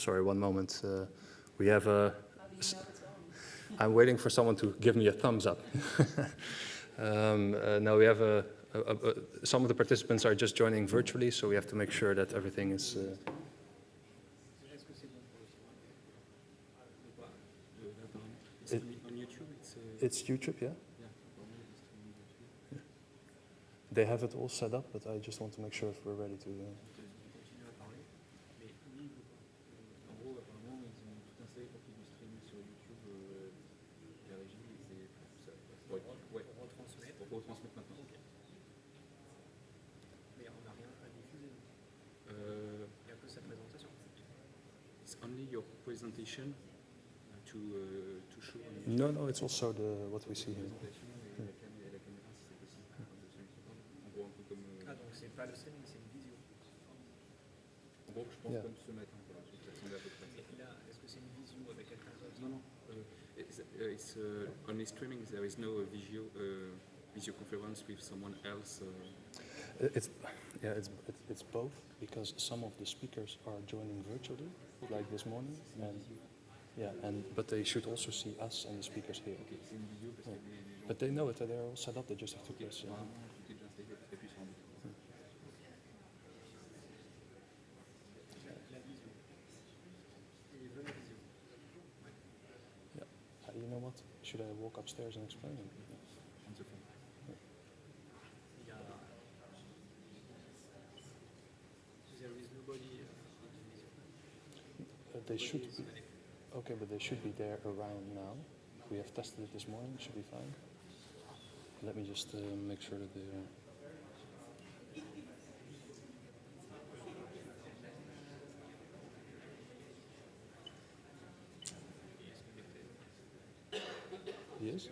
Sorry, one moment. We have a... I'm waiting for someone to give me a thumbs up. Now we have some of the participants are just joining virtually, so we have to make sure that everything is... On YouTube, it's YouTube, yeah? Yeah. They have it all set up, but I just want to make sure if we're ready to... It's only your presentation to show. No, it's also what we see here. Ah, donc c'est pas le streaming, c'est une visio. En gros, je pense comme ce matin, voilà, ça ressemble à peu près. Et là, est-ce que c'est une visio avec quelqu'un d'autre? Non. It's only streaming. There is no video conference with someone else. It's both, because some of the speakers are joining virtually, like this morning, but they should also see us and the speakers here. Okay, c'est une vidéo parce que But they know it, they're all set up, they just have to press. tout est déjà installé, tu appuies sur un bouton. Yeah. You know what? Should I walk upstairs and explain it? On se fait. There is nobody. They should be. Okay, but they should be there around now. We have tested it this morning, it should be fine. Let me just make sure that they are. Yes?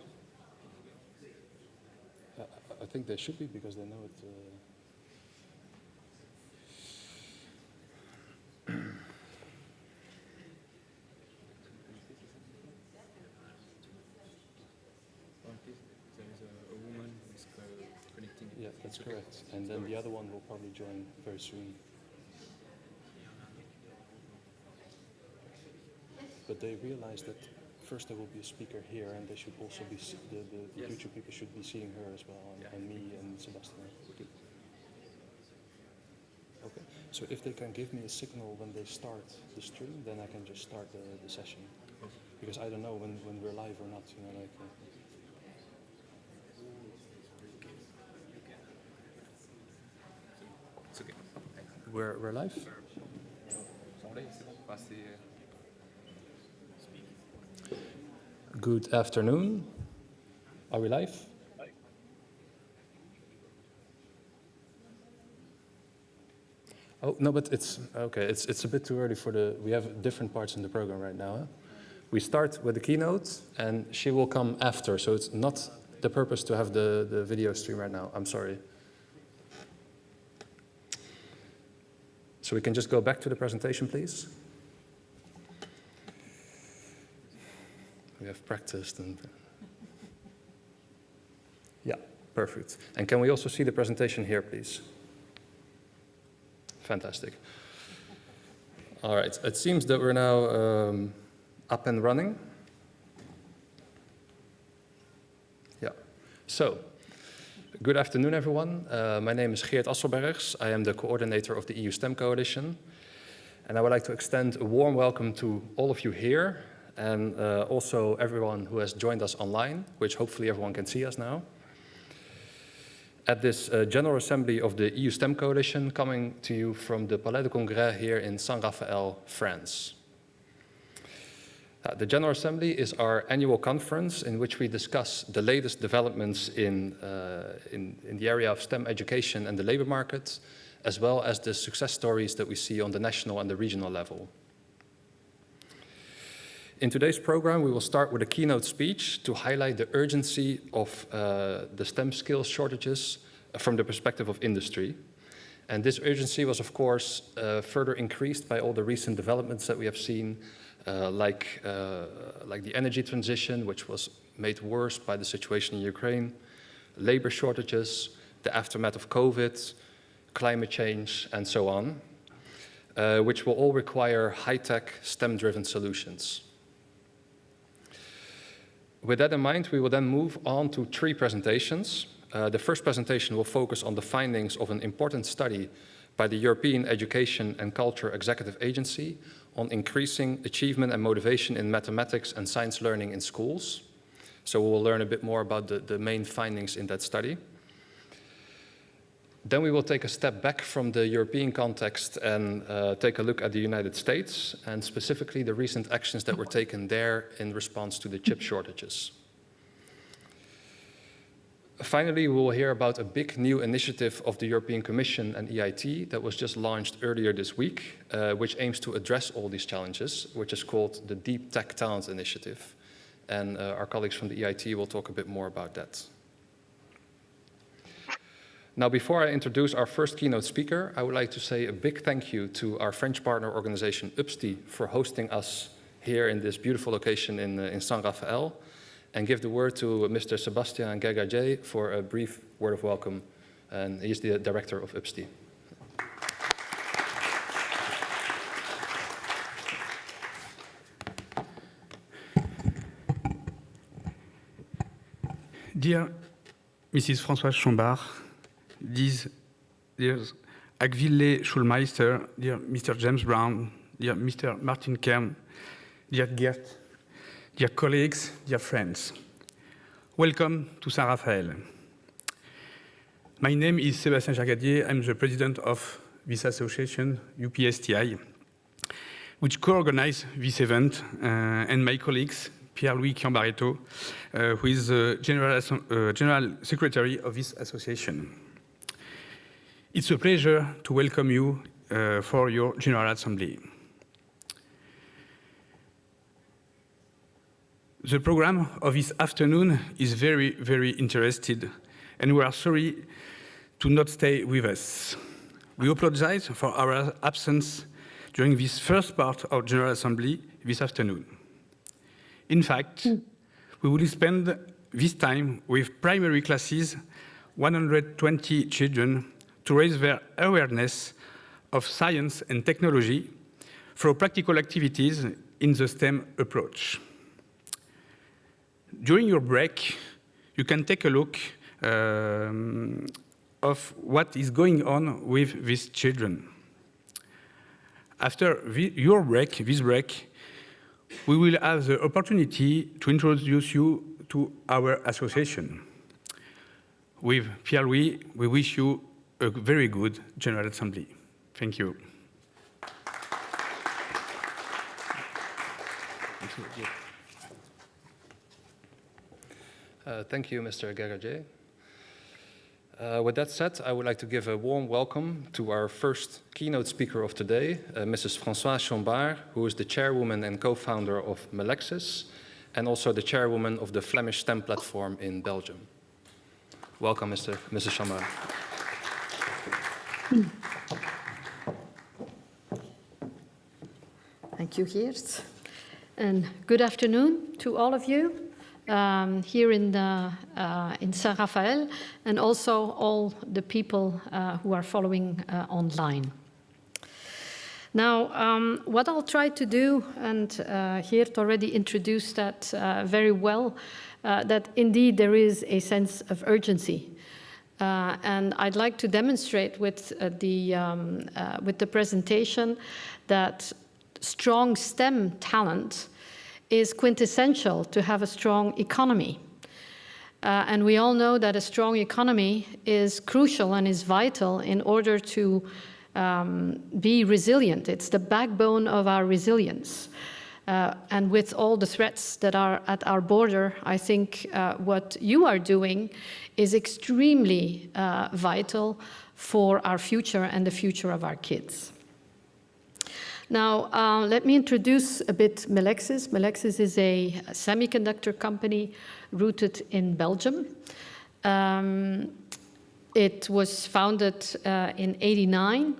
I think they should be, because they know it. There is a woman who is connecting. Yeah, that's correct. And then the other one will probably join very soon. But they realized that first there will be a speaker here, and they should also be the Yes. YouTube people should be seeing her as well, and me and Sebastian. Okay. So if they can give me a signal when they start the stream, then I can just start the session. Okay. Because I don't know when we're live or not. You know, like. It's okay. We're live. Good afternoon. Are we live? Oh no, but it's okay. It's a bit too early for we have different parts in the program right now. Huh? We start with the keynote, and she will come after. So it's not the purpose to have the video stream right now. I'm sorry. So we can just go back to the presentation, please. We have practiced and... Yeah, perfect. And can we also see the presentation here, please? Fantastic. All right, it seems that we're now up and running. Yeah, so good afternoon, everyone. My name is Geert Asselbergs. I am the coordinator of the EU STEM Coalition. And I would like to extend a warm welcome to all of you here, and also everyone who has joined us online, which hopefully everyone can see us now, at this General Assembly of the EU STEM Coalition, coming to you from the Palais de Congrès here in Saint-Raphaël, France. The General Assembly is our annual conference in which we discuss the latest developments in the area of STEM education and the labor market, as well as the success stories that we see on the national and the regional level. In today's program, we will start with a keynote speech to highlight the urgency of the STEM skills shortages from the perspective of industry. And this urgency was, of course, further increased by all the recent developments that we have seen, like the energy transition, which was made worse by the situation in Ukraine, labor shortages, the aftermath of COVID, climate change, and so on. which will all require high-tech, STEM-driven solutions. With that in mind, we will then move on to 3 presentations. The first presentation will focus on the findings of an important study by the European Education and Culture Executive Agency on increasing achievement and motivation in mathematics and science learning in schools. So we will learn a bit more about the main findings in that study. Then we will take a step back from the European context and take a look at the United States, and specifically the recent actions that were taken there in response to the chip shortages. Finally, we will hear about a big new initiative of the European Commission and EIT that was just launched earlier this week, which aims to address all these challenges, which is called the Deep Tech Talent Initiative. And our colleagues from the EIT will talk a bit more about that. Now, before I introduce our first keynote speaker, I would like to say a big thank you to our French partner organization UPSTI for hosting us here in this beautiful location in San Rafael, and give the word to Mr. Sébastien Gagagé for a brief word of welcome, and he's the director of UPSTI. Dear Mrs. Françoise Chambard, dear Agville Schulmeister, dear Mr. James Brown, dear Mr. Martin Kern, dear Gert, dear colleagues, dear friends, welcome to San Rafael. My name is Sébastien Gagagé. I'm the president of this association, UPSTI, which co-organizes this event, and my colleagues, Pierre-Louis Chiambaretto, who is the General Secretary of this association. It's a pleasure to welcome you for your General Assembly. The program of this afternoon is very, very interesting, and we are sorry to not stay with us. We apologize for our absence during this first part of General Assembly this afternoon. In fact, we will spend this time with primary classes, 120 children, to raise their awareness of science and technology through practical activities in the STEM approach. During your break, you can take a look of what is going on with these children. After your break, this break, we will have the opportunity to introduce you to our association. With Pierre-Louis, we wish you a very good General Assembly. Thank you. Thank you, Mr. Gagagé. With that said, I would like to give a warm welcome to our first keynote speaker of today, Mrs. Françoise Chambard, who is the chairwoman and co-founder of Melexis, and also the chairwoman of the Flemish STEM platform in Belgium. Welcome, Mrs. Chambard. Thank you, Geert. And good afternoon to all of you here in San Rafael, and also all the people who are following online. Now, what I'll try to do, and Geert already introduced that very well, that indeed there is a sense of urgency. And I'd like to demonstrate with the presentation that strong STEM talent is quintessential to have a strong economy. And we all know that a strong economy is crucial and is vital in order to be resilient. It's the backbone of our resilience. And with all the threats that are at our border, I think what you are doing is extremely vital for our future and the future of our kids. Now, let me introduce a bit Melexis. Melexis is a semiconductor company rooted in Belgium. It was founded in '89.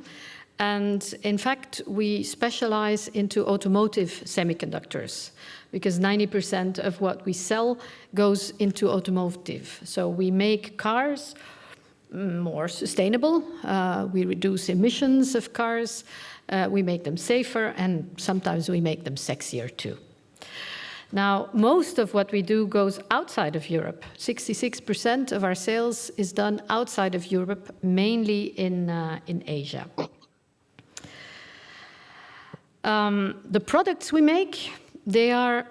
And in fact, we specialize into automotive semiconductors because 90% of what we sell goes into automotive. So we make cars more sustainable. We reduce emissions of cars. We make them safer, and sometimes we make them sexier too. Now, most of what we do goes outside of Europe. 66% of our sales is done outside of Europe, mainly in Asia. The products we make, they are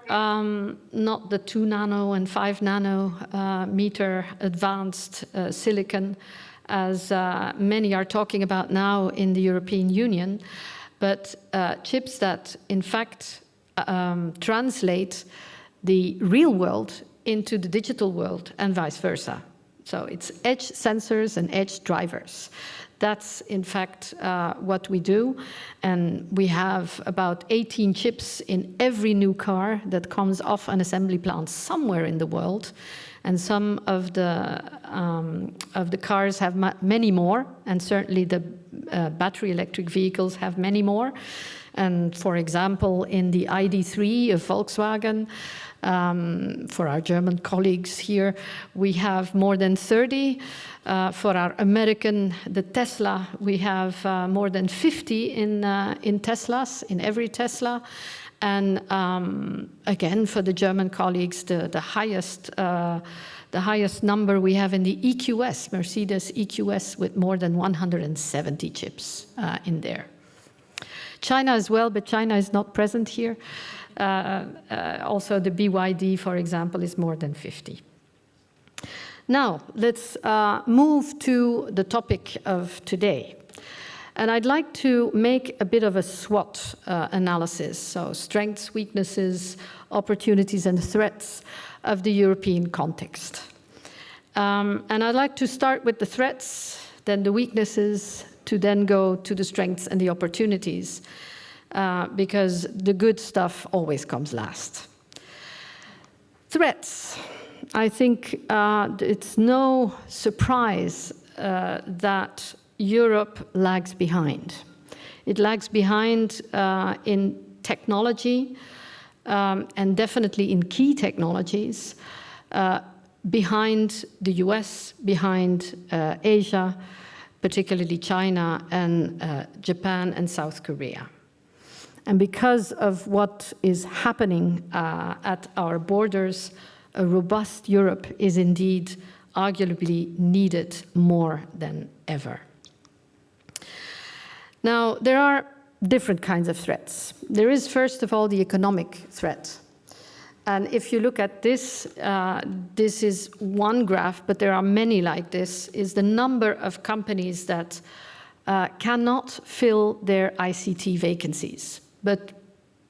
not the 2 nano and 5 nanometer advanced silicon, as many are talking about now in the European Union, but chips that, in fact, translate the real world into the digital world and vice versa. So it's edge sensors and edge drivers. That's, in fact, what we do. And we have about 18 chips in every new car that comes off an assembly plant somewhere in the world. And some of the cars have many more, and certainly the battery electric vehicles have many more. And for example, in the ID.3 of Volkswagen, for our German colleagues here, we have more than 30. For our American, the Tesla, we have more than 50 in Teslas, in every Tesla. And again, for the German colleagues, the highest number we have in the EQS, Mercedes EQS, with more than 170 chips in there. China as well, but China is not present here. Also, the BYD, for example, is more than 50. Now, let's move to the topic of today. And I'd like to make a bit of a SWOT analysis, so strengths, weaknesses, opportunities, and threats of the European context. And I'd like to start with the threats, then the weaknesses, to then go to the strengths and the opportunities, because the good stuff always comes last. Threats. I think it's no surprise that Europe lags behind. It lags behind in technology and definitely in key technologies, behind the US, behind Asia, particularly China and Japan and South Korea. And because of what is happening at our borders, a robust Europe is indeed arguably needed more than ever. Now, there are different kinds of threats. There is, first of all, the economic threat. And if you look at this, this is one graph, but there are many like this, is the number of companies that cannot fill their ICT vacancies. But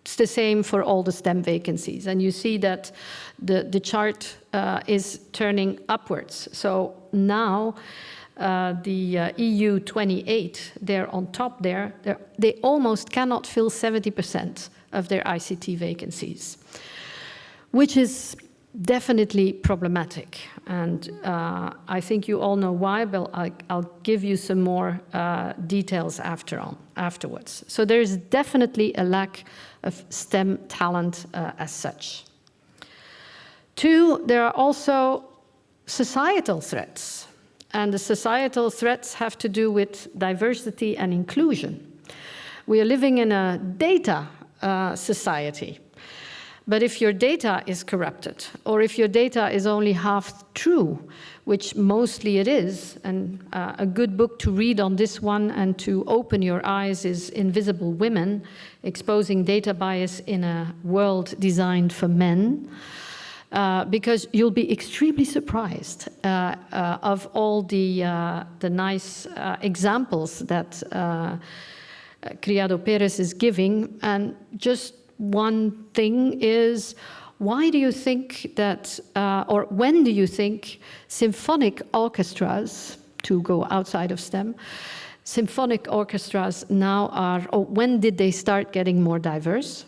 it's the same for all the STEM vacancies. And you see that the chart is turning upwards. So now the EU 28, they're on top there, they almost cannot fill 70% of their ICT vacancies, which is definitely problematic. And I think you all know why, but I'll give you some more details afterwards. So there's definitely a lack of STEM talent as such. Two, there are also societal threats. And the societal threats have to do with diversity and inclusion. We are living in a data society. But if your data is corrupted, or if your data is only half true, which mostly it is, and a good book to read on this one and to open your eyes is Invisible Women, Exposing Data Bias in a World Designed for Men, because you'll be extremely surprised of all the nice examples that Criado Perez is giving. And just one thing is, why do you think that, or when do you think symphonic orchestras, to go outside of STEM, symphonic orchestras now are, or when did they start getting more diverse?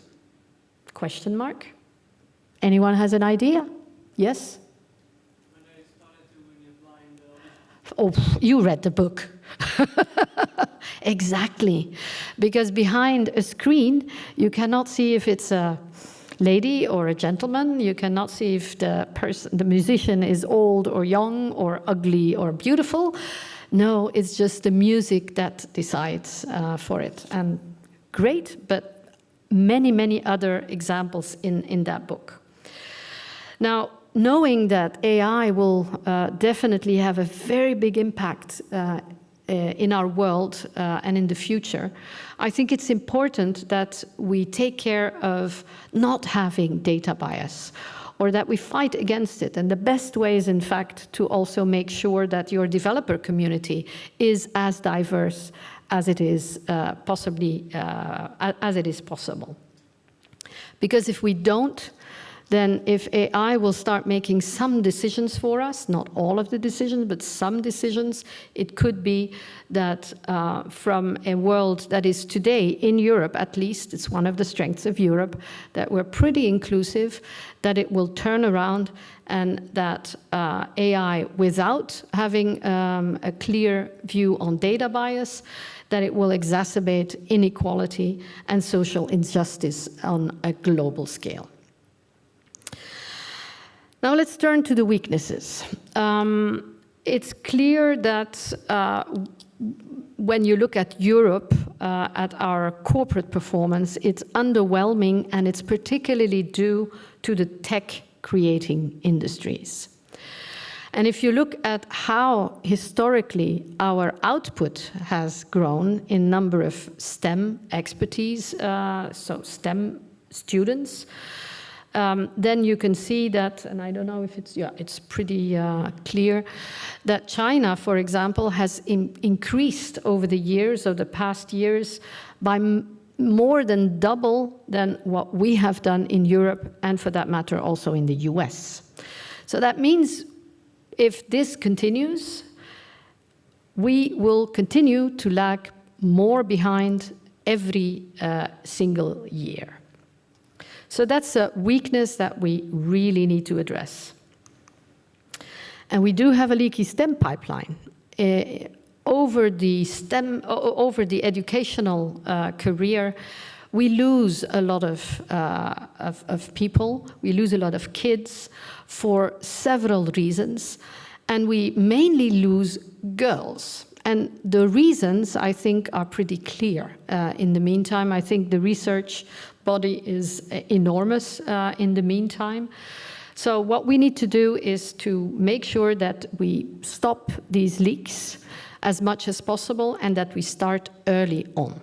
Question mark. Anyone has an idea? Yes? When I started doing a blind Oh, you read the book. Exactly. Because behind a screen, you cannot see if it's a lady or a gentleman. You cannot see if the musician is old or young or ugly or beautiful. No, it's just the music that decides for it. And great, but many, many other examples in that book. Now, knowing that AI will definitely have a very big impact in our world and in the future, I think it's important that we take care of not having data bias, or that we fight against it. And the best way is, in fact, to also make sure that your developer community is as diverse as it is possible. Because if we don't, then if AI will start making some decisions for us, not all of the decisions, but some decisions, it could be that from a world that is today, in Europe at least, it's one of the strengths of Europe, that we're pretty inclusive, that it will turn around and that AI, without having a clear view on data bias, that it will exacerbate inequality and social injustice on a global scale. Now let's turn to the weaknesses. It's clear that when you look at Europe, at our corporate performance, it's underwhelming, and it's particularly due to the tech-creating industries. And if you look at how historically our output has grown in number of STEM expertise, so STEM students, then you can see that, and I don't know if it's pretty clear, that China, for example, has increased over the past years by more than double than what we have done in Europe, and for that matter also in the US. So that means if this continues, we will continue to lag more behind every single year. So that's a weakness that we really need to address. And we do have a leaky STEM pipeline. Over the educational career, we lose a lot of people, we lose a lot of kids for several reasons, and we mainly lose girls. And the reasons, I think, are pretty clear. In the meantime, I think the research body is enormous in the meantime. So what we need to do is to make sure that we stop these leaks as much as possible and that we start early on.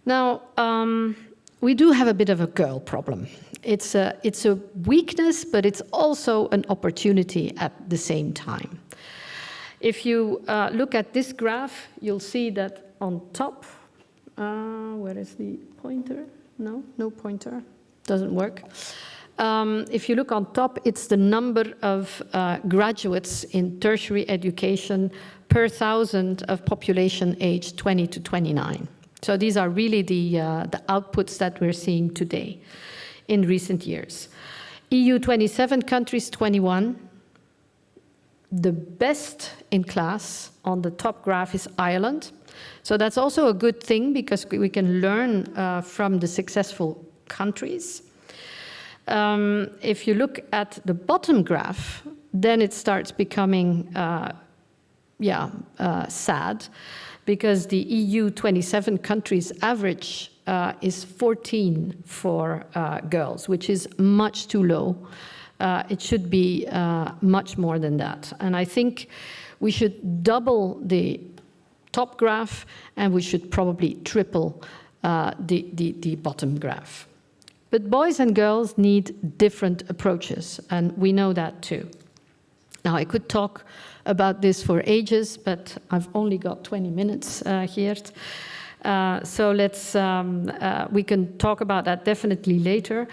Now, we do have a bit of a girl problem. It's a weakness, but it's also an opportunity at the same time. If you look at this graph, you'll see that on top, where is the pointer? No pointer, doesn't work. If you look on top, it's the number of graduates in tertiary education per 1,000 of population aged 20 to 29. So these are really the outputs that we're seeing today in recent years. EU 27, countries 21. The best in class on the top graph is Ireland. So that's also a good thing because we can learn from the successful countries. If you look at the bottom graph, then it starts becoming sad, because the EU 27 countries average is 14 for girls, which is much too low. It should be much more than that. And I think we should double the top graph, and we should probably triple the bottom graph. But boys and girls need different approaches, and we know that too. Now, I could talk about this for ages, but I've only got 20 minutes here. So we can talk about that definitely later.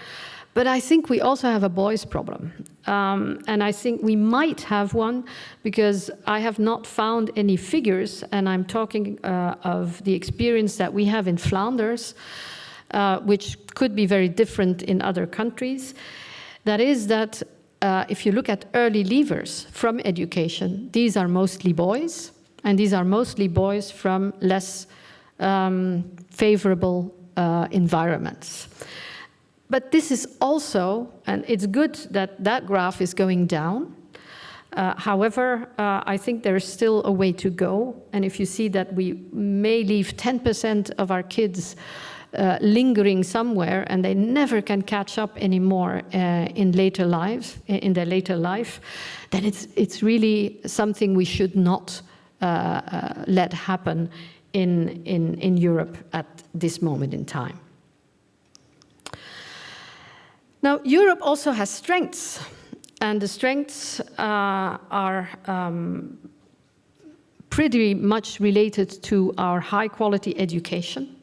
But I think we also have a boys' problem. And I think we might have one because I have not found any figures, and I'm talking of the experience that we have in Flanders, which could be very different in other countries. That is that if you look at early leavers from education, these are mostly boys, and these are mostly boys from less favorable environments. But this is also, and it's good that that graph is going down. However, I think there is still a way to go. And if you see that we may leave 10% of our kids lingering somewhere and they never can catch up anymore in their later life, then it's really something we should not let happen in Europe at this moment in time. Now, Europe also has strengths, and the strengths are pretty much related to our high-quality education.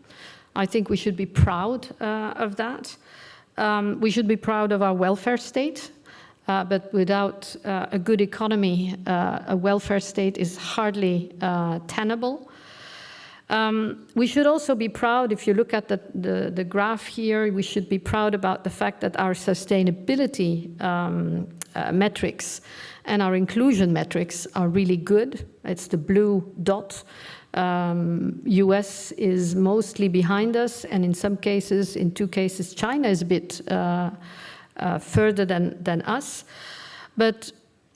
I think we should be proud of that. We should be proud of our welfare state, but without a good economy, a welfare state is hardly tenable. We should also be proud, if you look at the graph here, we should be proud about the fact that our sustainability metrics and our inclusion metrics are really good. It's the blue dot. US is mostly behind us, and in some cases, in 2 cases, China is a bit further than us. But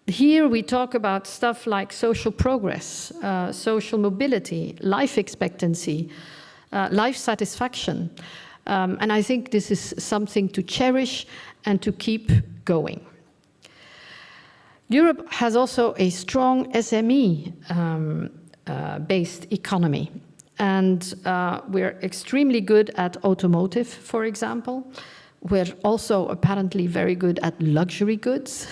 here we talk about stuff like social progress, social mobility, life expectancy, life satisfaction. And I think this is something to cherish and to keep going. Europe has also a strong SME based economy. And we're extremely good at automotive, for example. We're also apparently very good at luxury goods.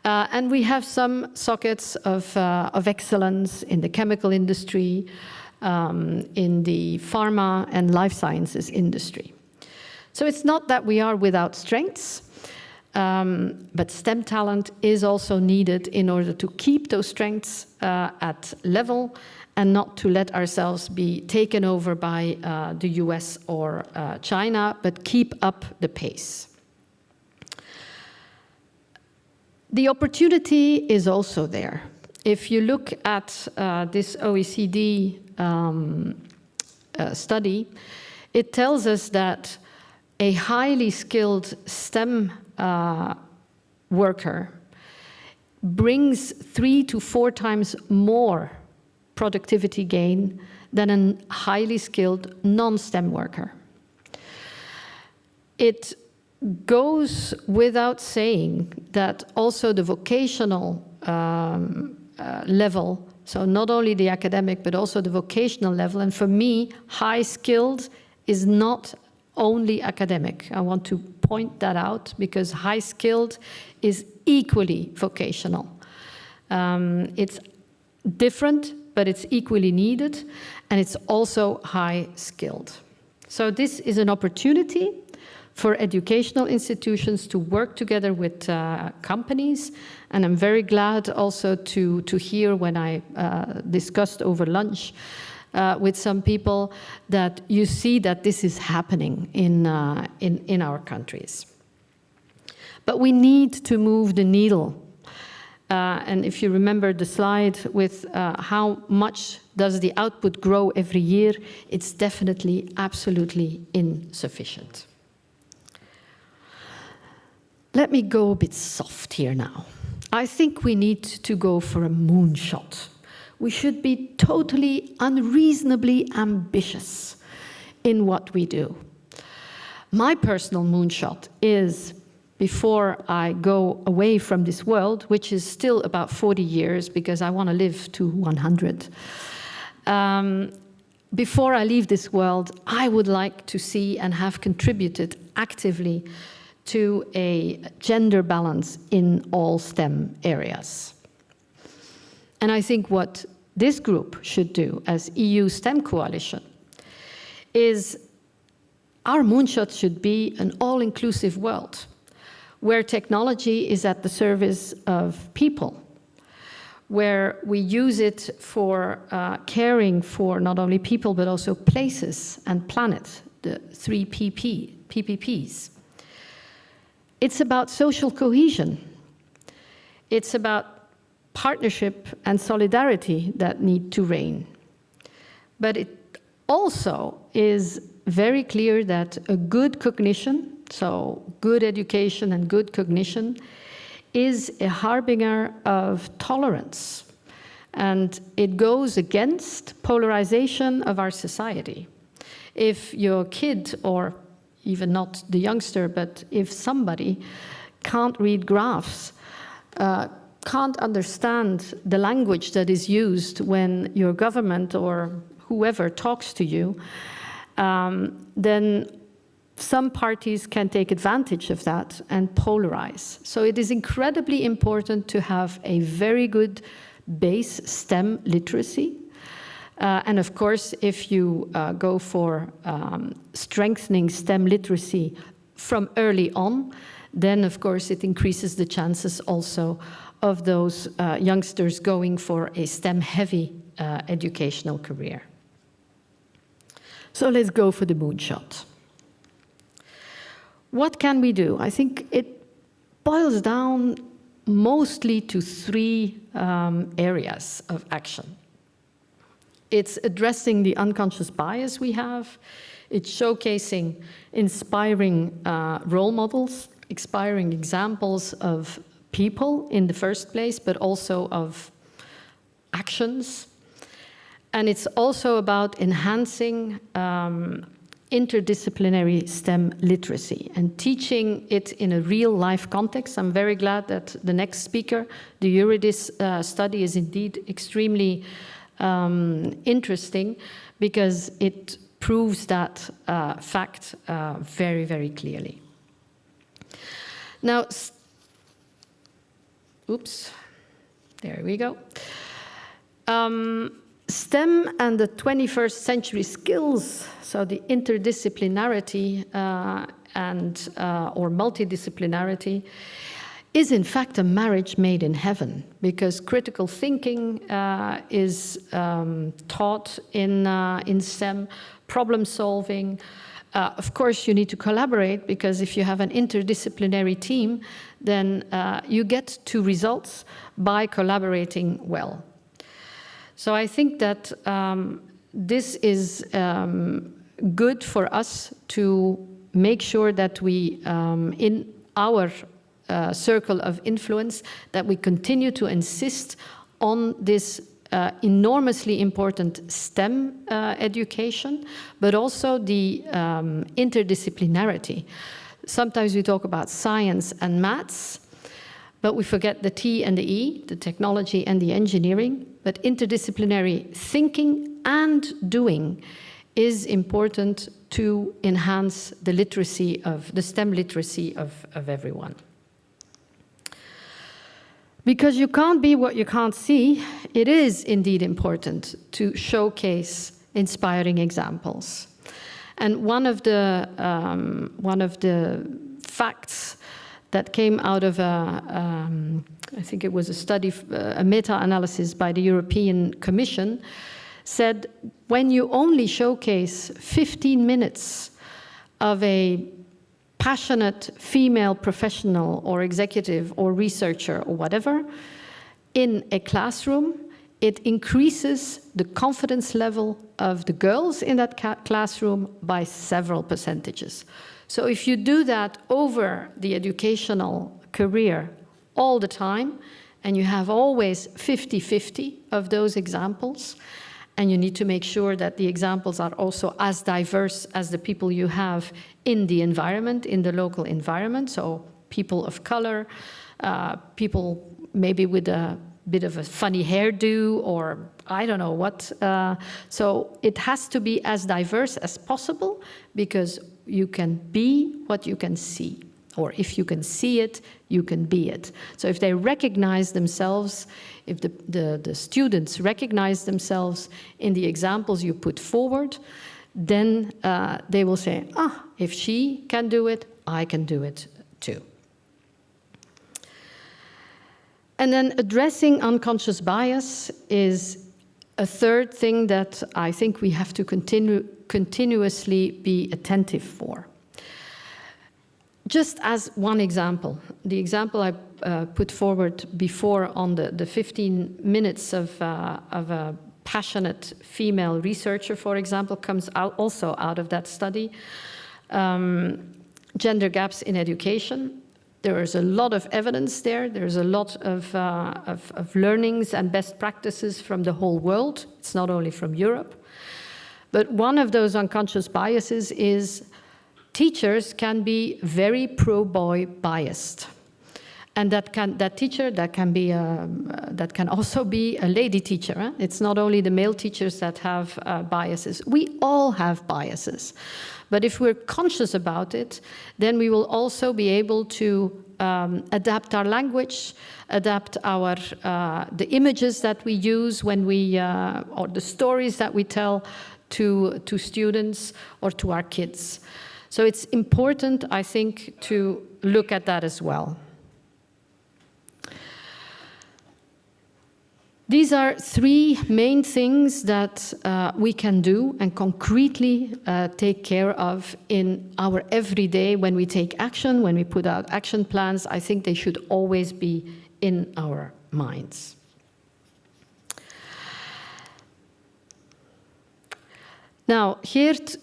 And we have some sockets of excellence in the chemical industry, in the pharma and life sciences industry. So it's not that we are without strengths, but STEM talent is also needed in order to keep those strengths at level and not to let ourselves be taken over by the US or China, but keep up the pace. The opportunity is also there. If you look at this OECD study, it tells us that a highly skilled STEM worker brings 3 to 4 times more productivity gain than a highly skilled non-STEM worker. It goes without saying that also the vocational level, so not only the academic, but also the vocational level, and for me, high skilled is not only academic. I want to point that out because high skilled is equally vocational. It's different, but it's equally needed, and it's also high skilled. So this is an opportunity for educational institutions to work together with companies. And I'm very glad also to hear when I discussed over lunch with some people that you see that this is happening in our countries. But we need to move the needle. And if you remember the slide with how much does the output grow every year, it's definitely absolutely insufficient. Let me go a bit soft here now. I think we need to go for a moonshot. We should be totally unreasonably ambitious in what we do. My personal moonshot is, before I go away from this world, which is still about 40 years because I want to live to 100, before I leave this world, I would like to see and have contributed actively to a gender balance in all STEM areas. And I think what this group should do as EU STEM Coalition is our moonshot should be an all-inclusive world where technology is at the service of people, where we use it for caring for not only people but also places and planet, the 3 PPPs. It's about social cohesion. It's about partnership and solidarity that need to reign. But it also is very clear that a good cognition, so good education and good cognition, is a harbinger of tolerance. And it goes against polarization of our society. If your kid, or even not the youngster, but if somebody can't read graphs, can't understand the language that is used when your government or whoever talks to you, then some parties can take advantage of that and polarize. So it is incredibly important to have a very good base STEM literacy. And of course, if you go for strengthening STEM literacy from early on, then of course it increases the chances also of those youngsters going for a STEM-heavy educational career. So let's go for the moonshot. What can we do? I think it boils down mostly to three areas of action. It's addressing the unconscious bias we have. It's showcasing inspiring role models, inspiring examples of people in the first place, but also of actions. And it's also about enhancing interdisciplinary STEM literacy and teaching it in a real-life context. I'm very glad that the next speaker, the Eurydice study, is indeed extremely interesting because it proves that fact very, very clearly. Now, oops, there we go. STEM and the 21st century skills, so the interdisciplinarity or multidisciplinarity, is in fact a marriage made in heaven, because critical thinking is taught in STEM, problem solving. Of course, you need to collaborate, because if you have an interdisciplinary team, then you get to results by collaborating well. So I think that this is good for us to make sure that we, in our circle of influence, that we continue to insist on this enormously important STEM education, but also the interdisciplinarity. Sometimes we talk about science and maths, but we forget the T and the E, the technology and the engineering. But interdisciplinary thinking and doing is important to enhance the literacy of the STEM literacy of everyone. Because you can't be what you can't see, it is indeed important to showcase inspiring examples. And one of the facts that came out of I think it was a study, a meta-analysis by the European Commission, said when you only showcase 15 minutes of a passionate female professional or executive or researcher or whatever in a classroom, it increases the confidence level of the girls in that classroom by several percentages. So if you do that over the educational career all the time, and you have always 50-50 of those examples, and you need to make sure that the examples are also as diverse as the people you have in the environment, in the local environment, so people of color, people maybe with a bit of a funny hairdo, or I don't know what. So it has to be as diverse as possible, because you can be what you can see. Or if you can see it, you can be it. So if they recognize themselves, if the students recognize themselves in the examples you put forward, then they will say, if she can do it, I can do it too. And then addressing unconscious bias is a third thing that I think we have to continuously be attentive for. Just as one example, the example I put forward before on the 15 minutes of a passionate female researcher, for example, comes also out of that study. Gender gaps in education. There is a lot of evidence there. There's a lot of learnings and best practices from the whole world. It's not only from Europe. But one of those unconscious biases is teachers can be very pro-boy biased. And that can also be a lady teacher. Huh? It's not only the male teachers that have biases. We all have biases. But if we're conscious about it, then we will also be able to adapt our language, adapt our the images that we use when we or the stories that we tell to students or to our kids. So it's important, I think, to look at that as well. These are three main things that we can do and concretely take care of in our everyday when we take action, when we put out action plans. I think they should always be in our minds. Now, Geert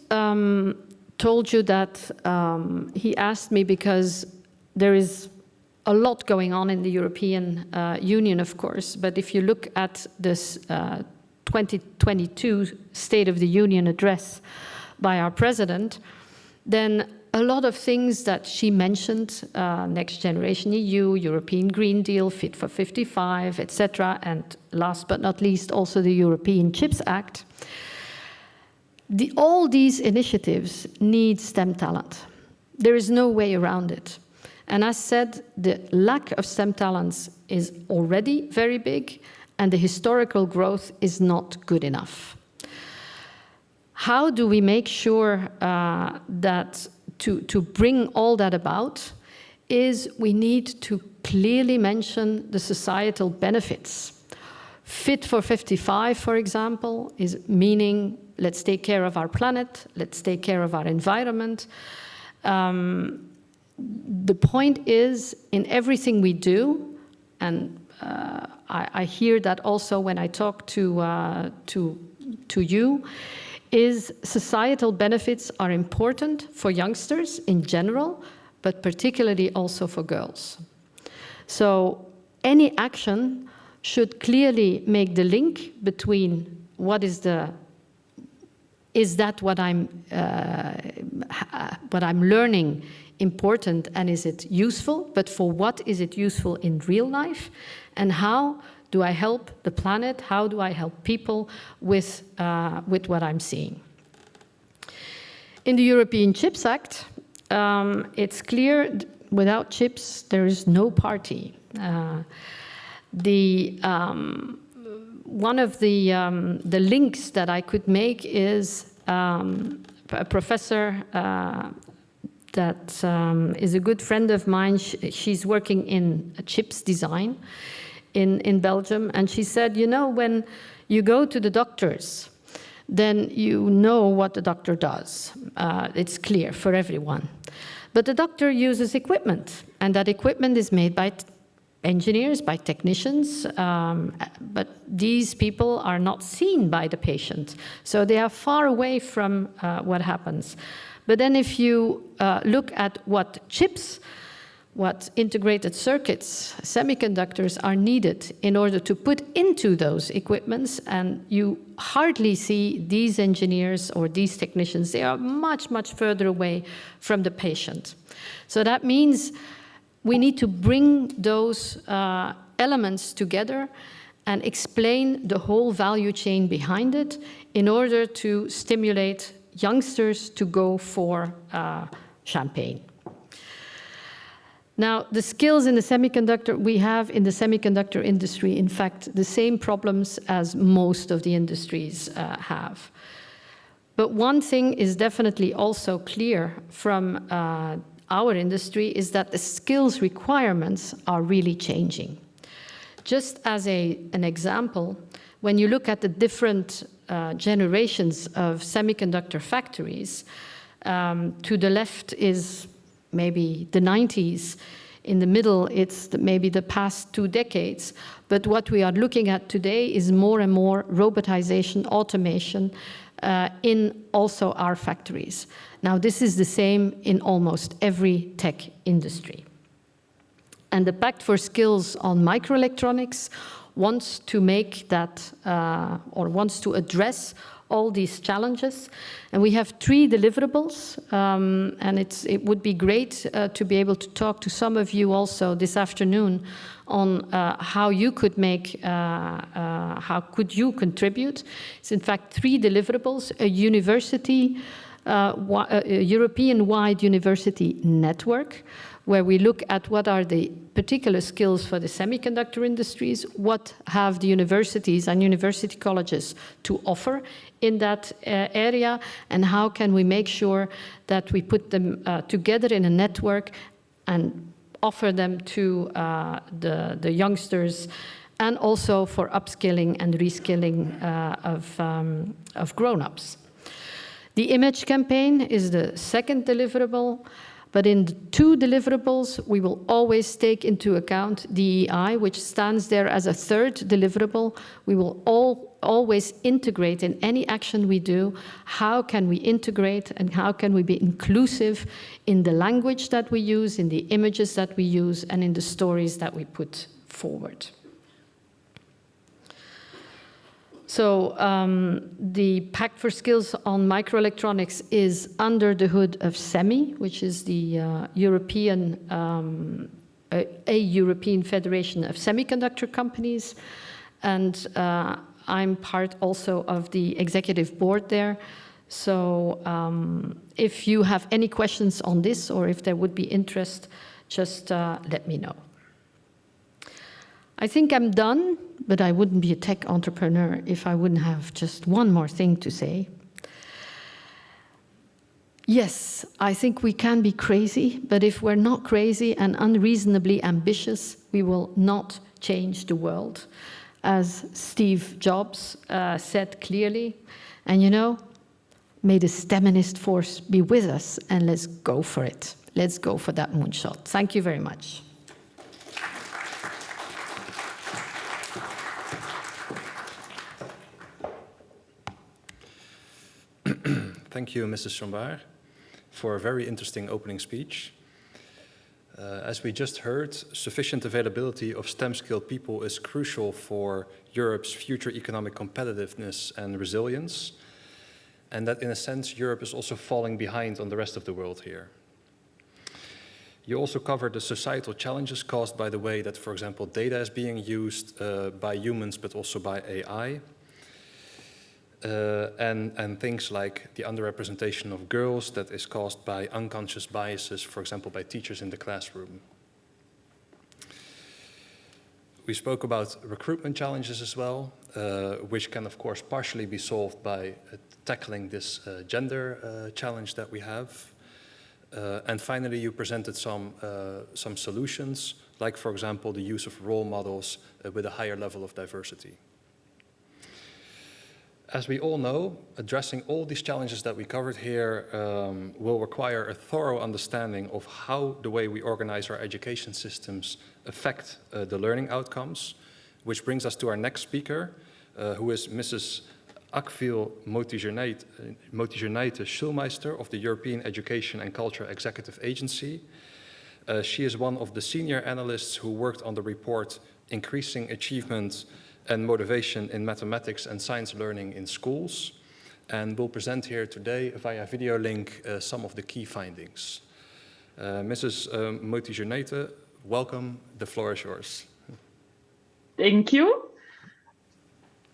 told you that he asked me because there is a lot going on in the European Union, of course, but if you look at this 2022 State of the Union address by our president, then a lot of things that she mentioned, Next Generation EU, European Green Deal, Fit for 55, etc., and last but not least, also the European Chips Act, all these initiatives need STEM talent. There is no way around it. And as said, the lack of STEM talents is already very big, and the historical growth is not good enough. How do we make sure that to bring all that about is we need to clearly mention the societal benefits. Fit for 55, for example, is meaning let's take care of our planet, let's take care of our environment. The point is, in everything we do, and I hear that also when I talk to you, is societal benefits are important for youngsters in general, but particularly also for girls. So any action should clearly make the link between what is that what I'm learning important and is it useful, but for what is it useful in real life, and how do I help the planet, how do I help people with what I'm seeing. In the European Chips Act, it's clear without chips there is no party. One of the links that I could make is a professor that is a good friend of mine. She's working in chips design in Belgium, and she said, you know, when you go to the doctors, then you know what the doctor does. It's clear for everyone. But the doctor uses equipment, and that equipment is made by engineers, by technicians, but these people are not seen by the patient. So they are far away from what happens. But then if you look at what chips, what integrated circuits, semiconductors are needed in order to put into those equipments, and you hardly see these engineers or these technicians. They are much, much further away from the patient. So that means we need to bring those elements together and explain the whole value chain behind it in order to stimulate youngsters to go for champagne. Now, the skills in the semiconductor, we have in the semiconductor industry, in fact, the same problems as most of the industries have. But one thing is definitely also clear from our industry is that the skills requirements are really changing. Just as an example, when you look at the different generations of semiconductor factories, to the left is maybe the 90s. In the middle, it's maybe the past 2 decades. But what we are looking at today is more and more robotization, automation in also our factories. Now, this is the same in almost every tech industry. And the Pact for Skills on Microelectronics wants to make that, or wants to address all these challenges. And we have 3 deliverables, and it would be great to be able to talk to some of you also this afternoon on how you could make, how could you contribute. It's in fact 3 deliverables: a university, a European-wide university network, where we look at what are the particular skills for the semiconductor industries, what have the universities and university colleges to offer in that area, and how can we make sure that we put them together in a network and offer them to the youngsters, and also for upskilling and reskilling of grown-ups. The image campaign is the second deliverable. But in the 2 deliverables, we will always take into account DEI, which stands there as a 3rd deliverable. We will always integrate in any action we do. How can we integrate and how can we be inclusive in the language that we use, in the images that we use, and in the stories that we put forward? So the Pact for Skills on Microelectronics is under the hood of SEMI, which is the European Federation of Semiconductor Companies. And I'm part also of the executive board there. So if you have any questions on this, or if there would be interest, just let me know. I think I'm done, but I wouldn't be a tech entrepreneur if I wouldn't have just one more thing to say. Yes, I think we can be crazy, but if we're not crazy and unreasonably ambitious, we will not change the world, as Steve Jobs said clearly. And you know, may the STEMinist force be with us, and let's go for it. Let's go for that moonshot. Thank you very much. Thank you, Mrs. Chambard, for a very interesting opening speech. As we just heard, sufficient availability of STEM-skilled people is crucial for Europe's future economic competitiveness and resilience, and that in a sense Europe is also falling behind on the rest of the world here. You also covered the societal challenges caused by the way that, for example, data is being used by humans but also by AI. And things like the underrepresentation of girls that is caused by unconscious biases, for example, by teachers in the classroom. We spoke about recruitment challenges as well, which can, of course, partially be solved by tackling this gender challenge that we have. And finally, you presented some solutions, like, for example, the use of role models with a higher level of diversity. As we all know, addressing all these challenges that we covered here will require a thorough understanding of how the way we organize our education systems affect the learning outcomes, which brings us to our next speaker, who is Mrs. Akvil Motijerneite Schulmeister of the European Education and Culture Executive Agency. She is one of the senior analysts who worked on the report Increasing Achievement and Motivation in Mathematics and Science Learning in Schools, and will present here today via video link some of the key findings. Mrs. Motijerneite, welcome. The floor is yours. Thank you.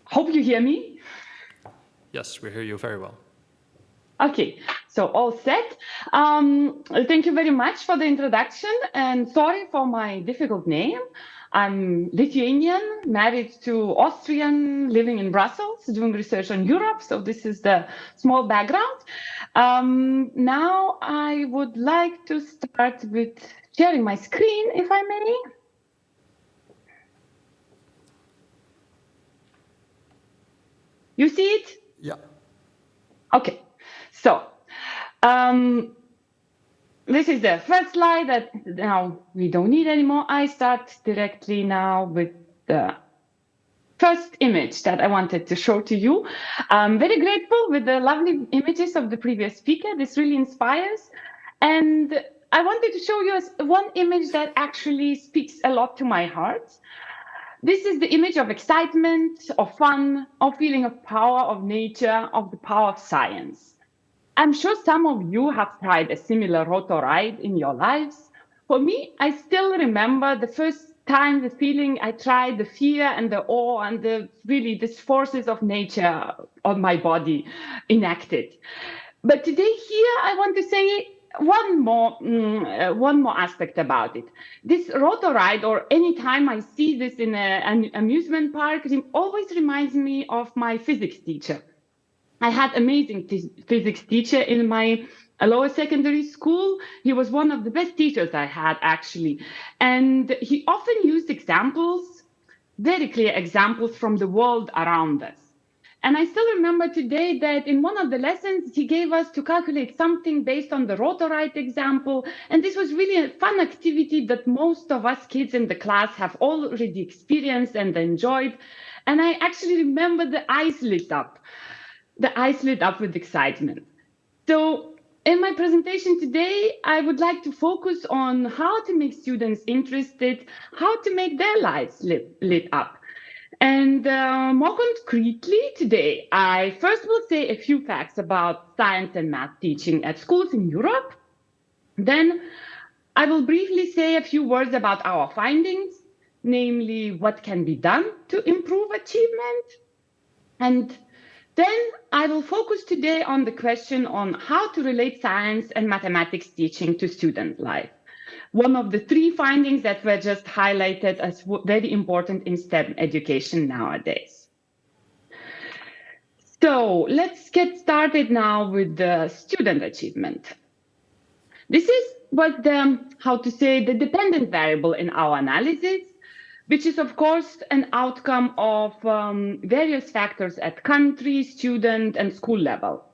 Hope you hear me. Yes, we hear you very well. Okay, so all set. Thank you very much for the introduction, and sorry for my difficult name. I'm Lithuanian, married to Austrian, living in Brussels, doing research on Europe. So this is the small background. Now I would like to start with sharing my screen, if I may. You see it? Yeah. Okay. So this is the first slide that now we don't need anymore. I start directly now with the first image that I wanted to show to you. I'm very grateful with the lovely images of the previous speaker. This really inspires. And I wanted to show you one image that actually speaks a lot to my heart. This is the image of excitement, of fun, of feeling of power, of nature, of the power of science. I'm sure some of you have tried a similar rotor ride in your lives. For me, I still remember the first time, the feeling I tried, the fear and the awe and these forces of nature on my body enacted. But today here, I want to say one more aspect about it. This rotor ride, or any time I see this in an amusement park, it always reminds me of my physics teacher. I had amazing physics teacher in my lower secondary school. He was one of the best teachers I had, actually. And he often used examples, very clear examples from the world around us. And I still remember today that in one of the lessons, he gave us to calculate something based on the rotor ride example. And this was really a fun activity that most of us kids in the class have already experienced and enjoyed. And I actually remember the eyes lit up. The eyes lit up with excitement. So in my presentation today, I would like to focus on how to make students interested, how to make their lives lit up. And more concretely today, I first will say a few facts about science and math teaching at schools in Europe. Then I will briefly say a few words about our findings, namely what can be done to improve achievement. And then I will focus today on the question on how to relate science and mathematics teaching to student life. One of the three findings that were just highlighted as very important in STEM education nowadays. So let's get started now with the student achievement. This is what the dependent variable in our analysis, which is, of course, an outcome of various factors at country, student, and school level.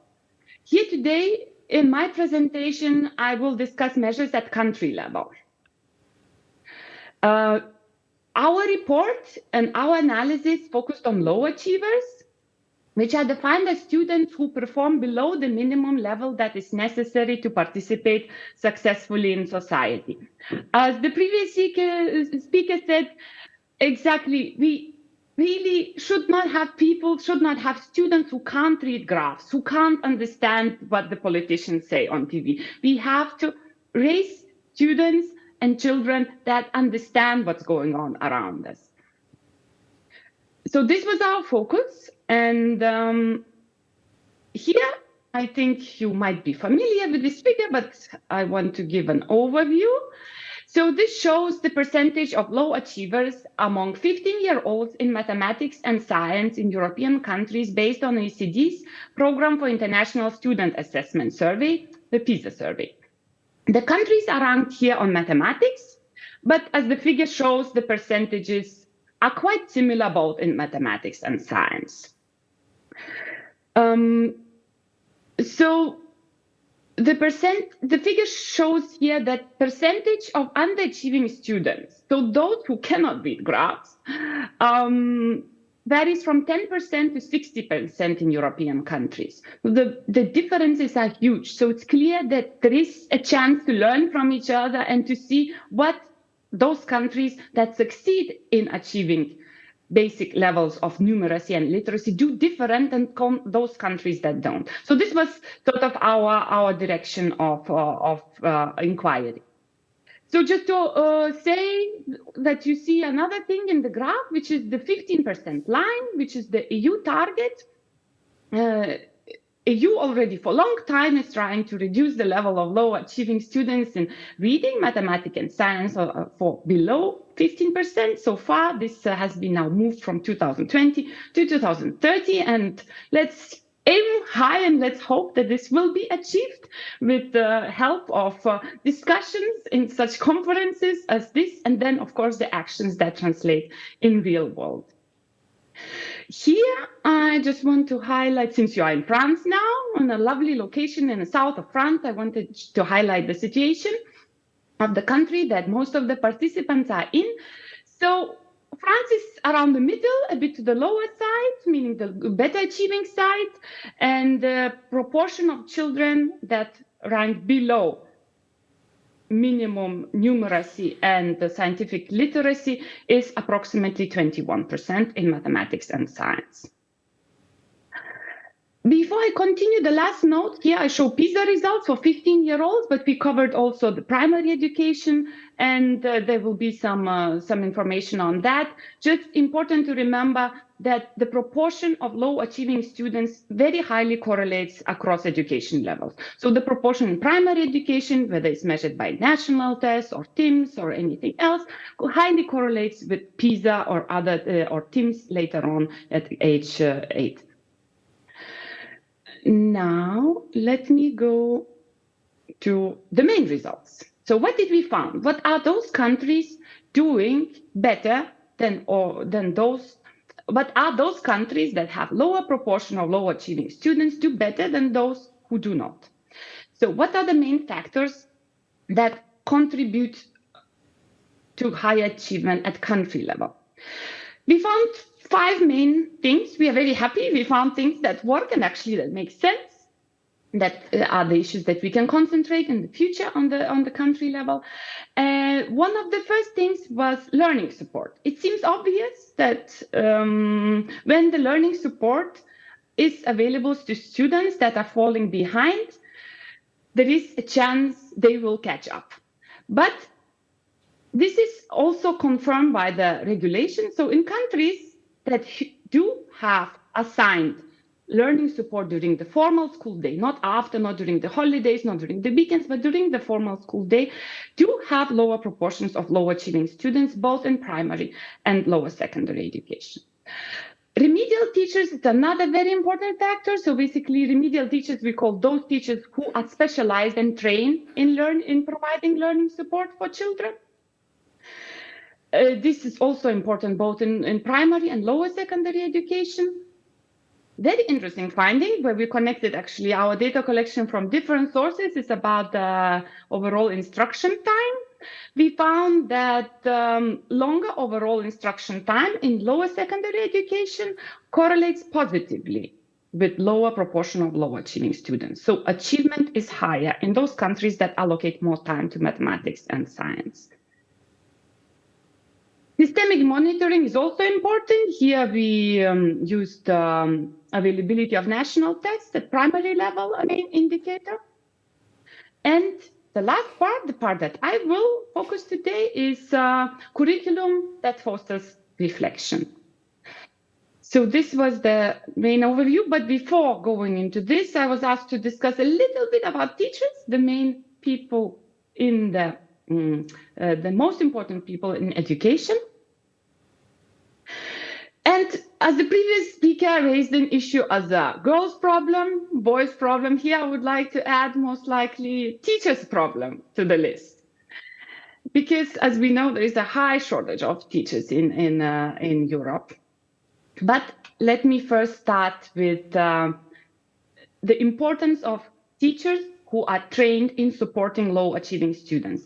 Here today, in my presentation, I will discuss measures at country level. Our report and our analysis focused on low achievers, which are defined as students who perform below the minimum level that is necessary to participate successfully in society. As the previous speaker said, exactly, we really should not have students who can't read graphs, who can't understand what the politicians say on TV. We have to raise students and children that understand what's going on around us. So this was our focus. And here, I think you might be familiar with this figure, but I want to give an overview. So this shows the percentage of low achievers among 15-year-olds in mathematics and science in European countries based on OECD's Program for International Student Assessment Survey, the PISA survey. The countries are ranked here on mathematics, but as the figure shows, the percentages are quite similar both in mathematics and science. So the figure shows here that percentage of underachieving students, so those who cannot read graphs, varies from 10% to 60% in European countries. The differences are huge. So it's clear that there is a chance to learn from each other and to see what those countries that succeed in achieving basic levels of numeracy and literacy do different than those countries that don't. So this was sort of our direction of inquiry. So just to say that you see another thing in the graph, which is the 15% line, which is the EU target. EU already for a long time is trying to reduce the level of low achieving students in reading, mathematics, and science for below 15%. So far, this has been now moved from 2020 to 2030. And let's aim high and let's hope that this will be achieved with the help of discussions in such conferences as this, and then, of course, the actions that translate in real world. Here, I just want to highlight, since you are in France now, on a lovely location in the south of France, I wanted to highlight the situation of the country that most of the participants are in. So France is around the middle, a bit to the lower side, meaning the better achieving side, and the proportion of children that rank below minimum numeracy and the scientific literacy is approximately 21% in mathematics and science. Before I continue, the last note here, I show PISA results for 15-year-olds, but we covered also the primary education, and there will be some information on that. Just important to remember that the proportion of low achieving students very highly correlates across education levels. So the proportion in primary education, whether it's measured by national tests or TIMSS or anything else, highly correlates with PISA or other or TIMSS later on at age 8. Now, let me go to the main results. So what did we find? What are those countries doing better than those? What are those countries that have lower proportion of low achieving students do better than those who do not? So what are the main factors that contribute to higher achievement at country level? We found 5 main things. We are very happy. We found things that work and actually that make sense, that are the issues that we can concentrate in the future on the country level. One of the first things was learning support. It seems obvious that when the learning support is available to students that are falling behind, there is a chance they will catch up. But this is also confirmed by the regulation. So in countries that do have assigned learning support during the formal school day, not after, not during the holidays, not during the weekends, but during the formal school day, do have lower proportions of low achieving students, both in primary and lower secondary education. Remedial teachers is another very important factor. So basically, remedial teachers, we call those teachers who are specialized and trained in providing learning support for children. This is also important both in primary and lower secondary education. Very interesting finding where we connected actually our data collection from different sources is about the overall instruction time. We found that longer overall instruction time in lower secondary education correlates positively with lower proportion of low achieving students. So achievement is higher in those countries that allocate more time to mathematics and science. Systemic monitoring is also important. Here we used availability of national tests at primary level, a main indicator. And the last part, the part that I will focus today, is curriculum that fosters reflection. So this was the main overview, but before going into this, I was asked to discuss a little bit about teachers, the main people in the most important people in education. And as the previous speaker raised an issue as a girls' problem, boys' problem, here I would like to add most likely teachers' problem to the list. Because as we know, there is a high shortage of teachers in Europe. But let me first start with the importance of teachers who are trained in supporting low achieving students.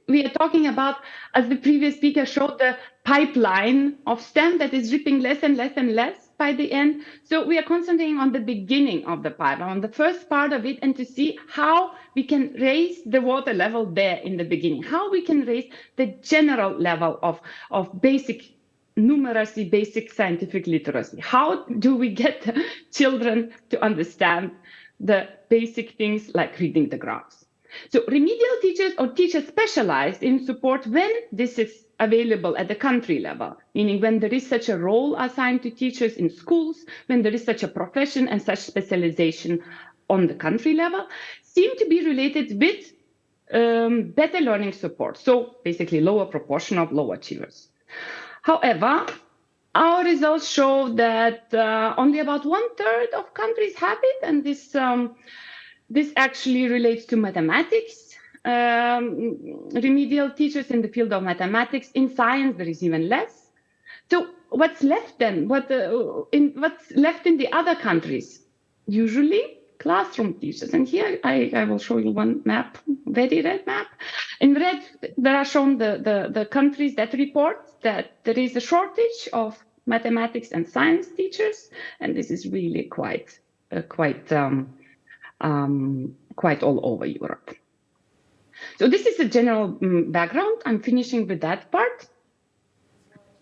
We are talking about, as the previous speaker showed, the pipeline of STEM that is dripping less and less and less by the end. So we are concentrating on the beginning of the pipeline, on the first part of it, and to see how we can raise the water level there in the beginning, how we can raise the general level of basic numeracy, basic scientific literacy. How do we get children to understand the basic things like reading the graphs? So remedial teachers or teachers specialized in support when this is available at the country level, meaning when there is such a role assigned to teachers in schools, when there is such a profession and such specialization on the country level, seem to be related with better learning support. So basically lower proportion of low achievers. However, our results show that only about 1/3 of countries have it, and this actually relates to mathematics. Remedial teachers in the field of mathematics. In science, there is even less. So what's left then? What's left in the other countries? Usually classroom teachers. And here I will show you one map, very red map. In red, there are shown the countries that report that there is a shortage of mathematics and science teachers, and this is really quite all over Europe. So this is a general background. I'm finishing with that part.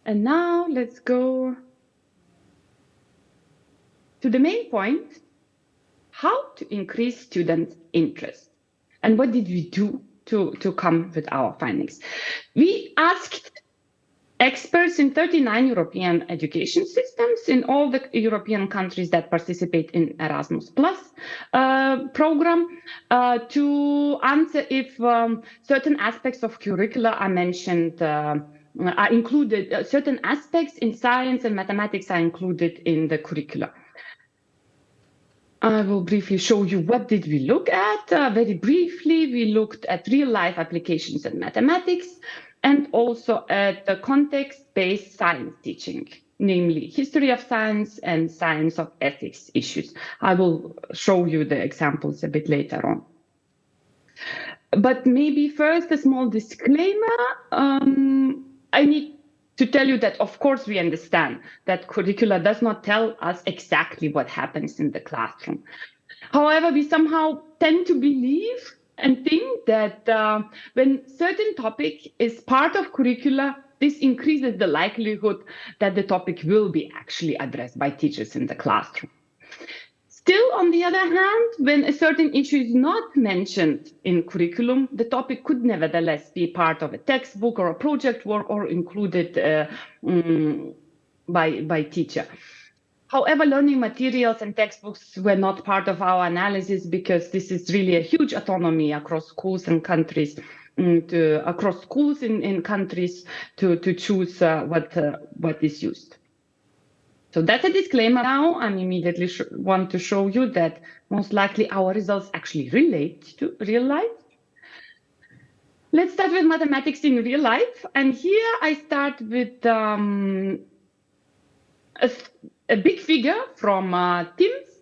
And now let's go to the main point, how to increase student interest. And what did we do to come with our findings? We asked experts in 39 European education systems in all the European countries that participate in Erasmus Plus program to answer if certain aspects of curricula are mentioned, are included, certain aspects in science and mathematics are included in the curricula. I will briefly show you what did we look at. Very briefly, we looked at real-life applications in mathematics and also at the context-based science teaching, namely history of science and science of ethics issues. I will show you the examples a bit later on. But maybe first a small disclaimer. I need to tell you that, of course, we understand that curricula does not tell us exactly what happens in the classroom. However, we somehow tend to believe and think that when certain topic is part of curricula, this increases the likelihood that the topic will be actually addressed by teachers in the classroom. Still, on the other hand, when a certain issue is not mentioned in curriculum, the topic could nevertheless be part of a textbook or a project work or included by teacher. However, learning materials and textbooks were not part of our analysis because this is really a huge autonomy across schools and countries, across schools in countries to choose what is used. So that's a disclaimer. Now I'm immediately want to show you that most likely our results actually relate to real life. Let's start with mathematics in real life. And here I start with a big figure from Tim's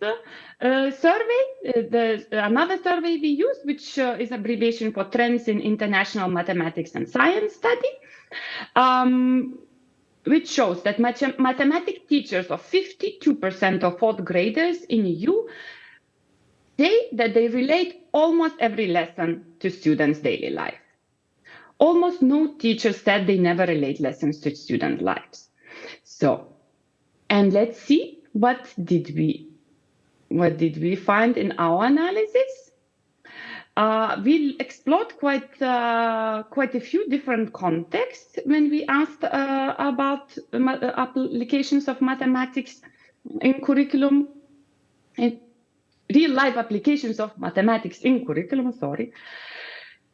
survey, another survey we use, which is abbreviation for Trends in International Mathematics and Science Study. Which shows that mathematics teachers of 52% of fourth graders in EU say that they relate almost every lesson to students' daily life. Almost no teacher said they never relate lessons to student lives. So, and let's see, what did we find in our analysis? We explored quite a few different contexts when we asked about applications of mathematics in curriculum, and real-life applications of mathematics in curriculum, sorry.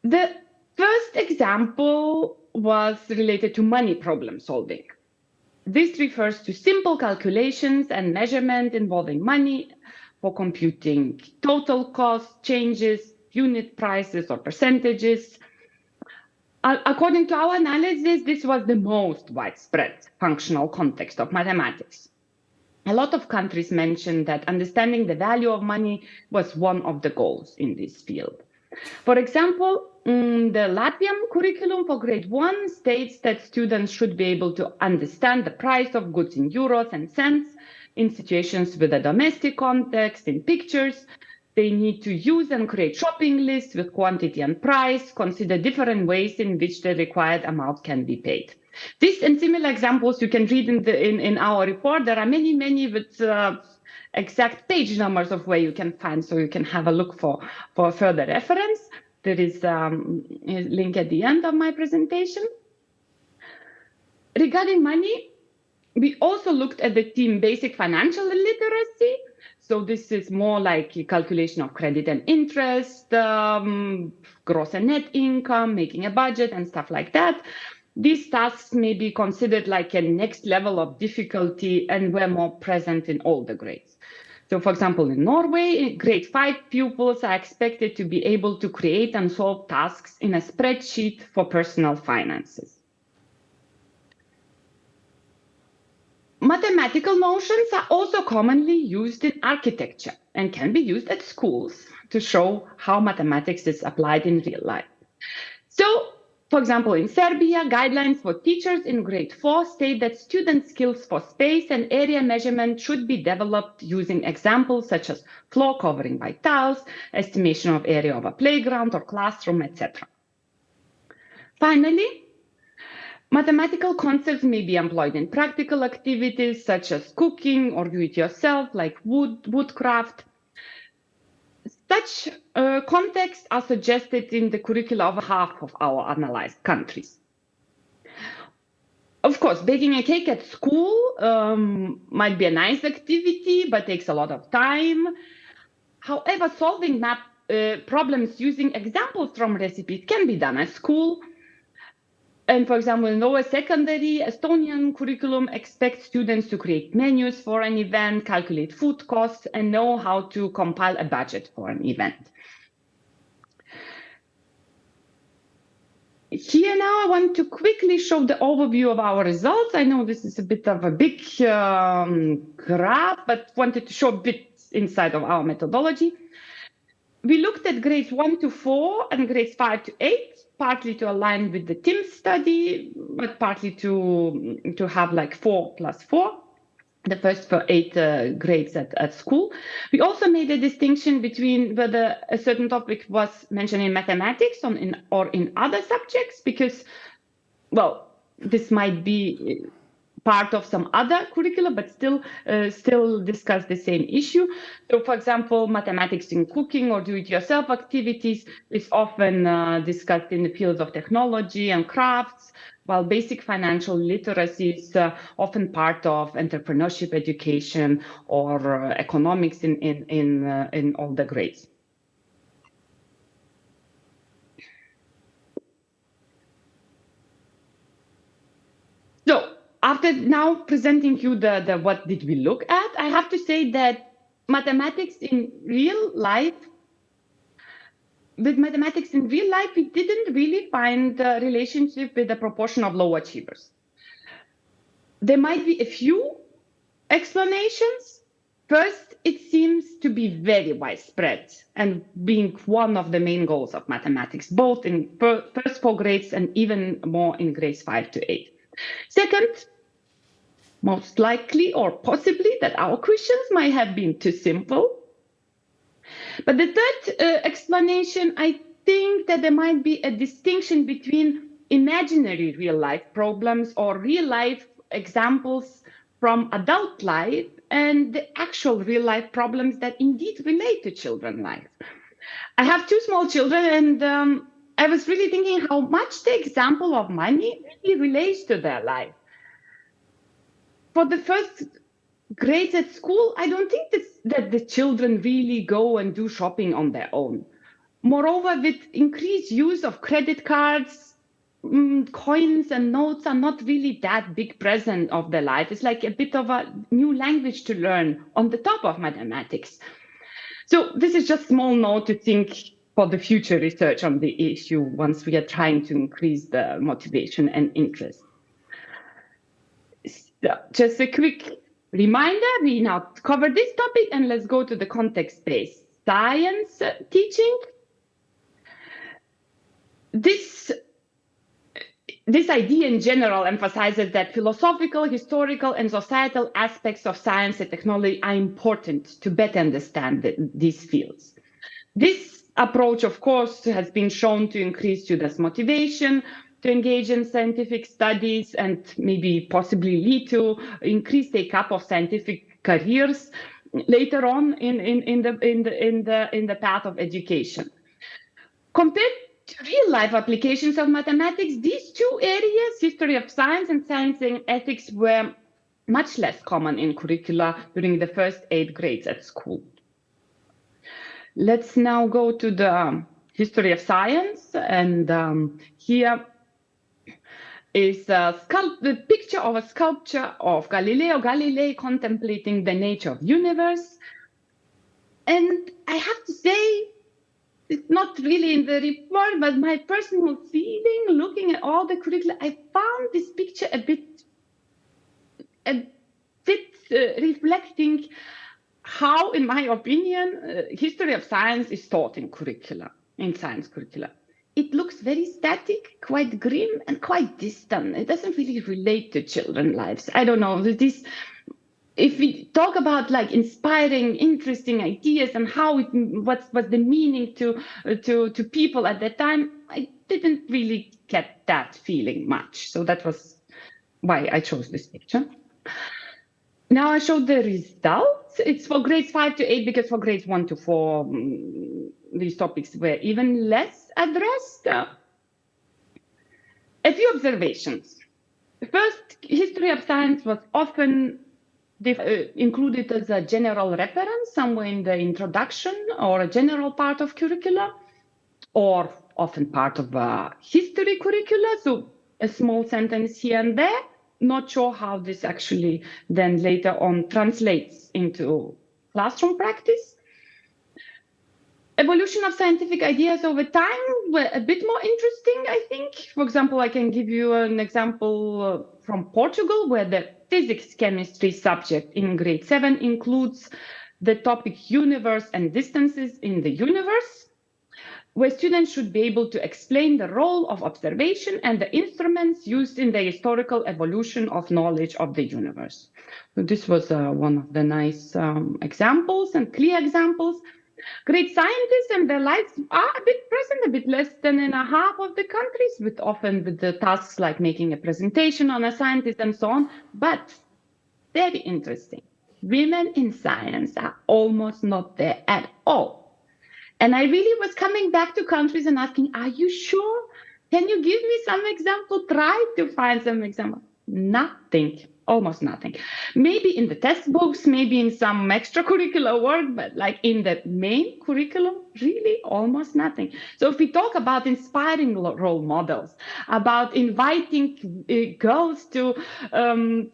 The first example was related to money problem solving. This refers to simple calculations and measurement involving money for computing total cost changes, unit prices or percentages. According to our analysis, this was the most widespread functional context of mathematics. A lot of countries mentioned that understanding the value of money was one of the goals in this field. For example, the Latvian curriculum for grade 1 states that students should be able to understand the price of goods in euros and cents in situations with a domestic context, in pictures. They need to use and create shopping lists with quantity and price, consider different ways in which the required amount can be paid. This and similar examples you can read in our report. There are many with exact page numbers of where you can find, so you can have a look for further reference. There is a link at the end of my presentation. Regarding money, we also looked at the theme basic financial literacy. So this is more like a calculation of credit and interest, gross and net income, making a budget and stuff like that. These tasks may be considered like a next level of difficulty and were more present in all the grades. So for example, in Norway, grade 5 pupils are expected to be able to create and solve tasks in a spreadsheet for personal finances. Mathematical notions are also commonly used in architecture and can be used at schools to show how mathematics is applied in real life. So, for example, in Serbia, guidelines for teachers in grade 4 state that student skills for space and area measurement should be developed using examples such as floor covering by tiles, estimation of area of a playground or classroom, etc. Finally, mathematical concepts may be employed in practical activities such as cooking or do-it-yourself, like woodcraft. Such contexts are suggested in the curricula of half of our analyzed countries. Of course, baking a cake at school might be a nice activity, but takes a lot of time. However, solving math problems using examples from recipes can be done at school. And for example, in lower secondary, Estonian curriculum expects students to create menus for an event, calculate food costs, and know how to compile a budget for an event. Here now, I want to quickly show the overview of our results. I know this is a bit of a big graph, but wanted to show a bit inside of our methodology. We looked at grades 1 to 4 and grades 5 to 8. Partly to align with the TIMSS study, but partly to have like 4 plus 4, the first for 8 grades at school. We also made a distinction between whether a certain topic was mentioned in mathematics or in other subjects, because, well, this might be part of some other curricula, but still discuss the same issue. So, for example, mathematics in cooking or do-it-yourself activities is often discussed in the fields of technology and crafts, while basic financial literacy is often part of entrepreneurship education or economics in all the grades. So, after now presenting you the what did we look at, I have to say that mathematics in real life, we didn't really find a relationship with the proportion of low achievers. There might be a few explanations. First, it seems to be very widespread and being one of the main goals of mathematics, both in first 4 grades and even more in grades 5 to 8. Second, most likely or possibly that our questions might have been too simple. But the third explanation, I think that there might be a distinction between imaginary real-life problems or real-life examples from adult life and the actual real-life problems that indeed relate to children's life. I have 2 small children, and I was really thinking how much the example of money really relates to their life. For the first grades at school, I don't think that the children really go and do shopping on their own. Moreover, with increased use of credit cards, coins and notes are not really that big present of their life. It's like a bit of a new language to learn on the top of mathematics. So this is just a small note to think for the future research on the issue once we are trying to increase the motivation and interest. So just a quick reminder, we now covered this topic, and let's go to the context-based science teaching. This idea in general emphasizes that philosophical, historical, and societal aspects of science and technology are important to better understand these fields. This approach, of course, has been shown to increase students' motivation to engage in scientific studies and maybe possibly lead to increased take-up of scientific careers later on in the path of education. Compared to real-life applications of mathematics, these 2 areas, history of science and science and ethics, were much less common in curricula during the first 8 grades at school. Let's now go to the history of science, and here is the picture of a sculpture of Galileo Galilei contemplating the nature of the universe. And I have to say, it's not really in the report, but my personal feeling, looking at all the curricula, I found this picture a bit reflecting how, in my opinion, history of science is taught in curricula, in science curricula. It looks very static, quite grim, and quite distant. It doesn't really relate to children's lives. I don't know. If we talk about like inspiring, interesting ideas and how what was the meaning to people at that time, I didn't really get that feeling much. So that was why I chose this picture. Now I showed the results. It's for grades 5 to 8 because for grades 1 to 4, these topics were even less addressed. A few observations. First, history of science was often included as a general reference somewhere in the introduction or a general part of curricula, or often part of a history curricula. So a small sentence here and there. Not sure how this actually then later on translates into classroom practice. Evolution of scientific ideas over time were a bit more interesting, I think. For example, I can give you an example from Portugal, where the physics chemistry subject in grade 7 includes the topic universe and distances in the universe, where students should be able to explain the role of observation and the instruments used in the historical evolution of knowledge of the universe. So this was one of the nice examples and clear examples. Great scientists and their lives are a bit present, a bit less than in a half of the countries, often with the tasks like making a presentation on a scientist and so on, but very interesting. Women in science are almost not there at all. And I really was coming back to countries and asking, are you sure? Can you give me some example? Try to find some example. Nothing, almost nothing. Maybe in the textbooks, maybe in some extracurricular work, but like in the main curriculum, really almost nothing. So if we talk about inspiring role models, about inviting girls to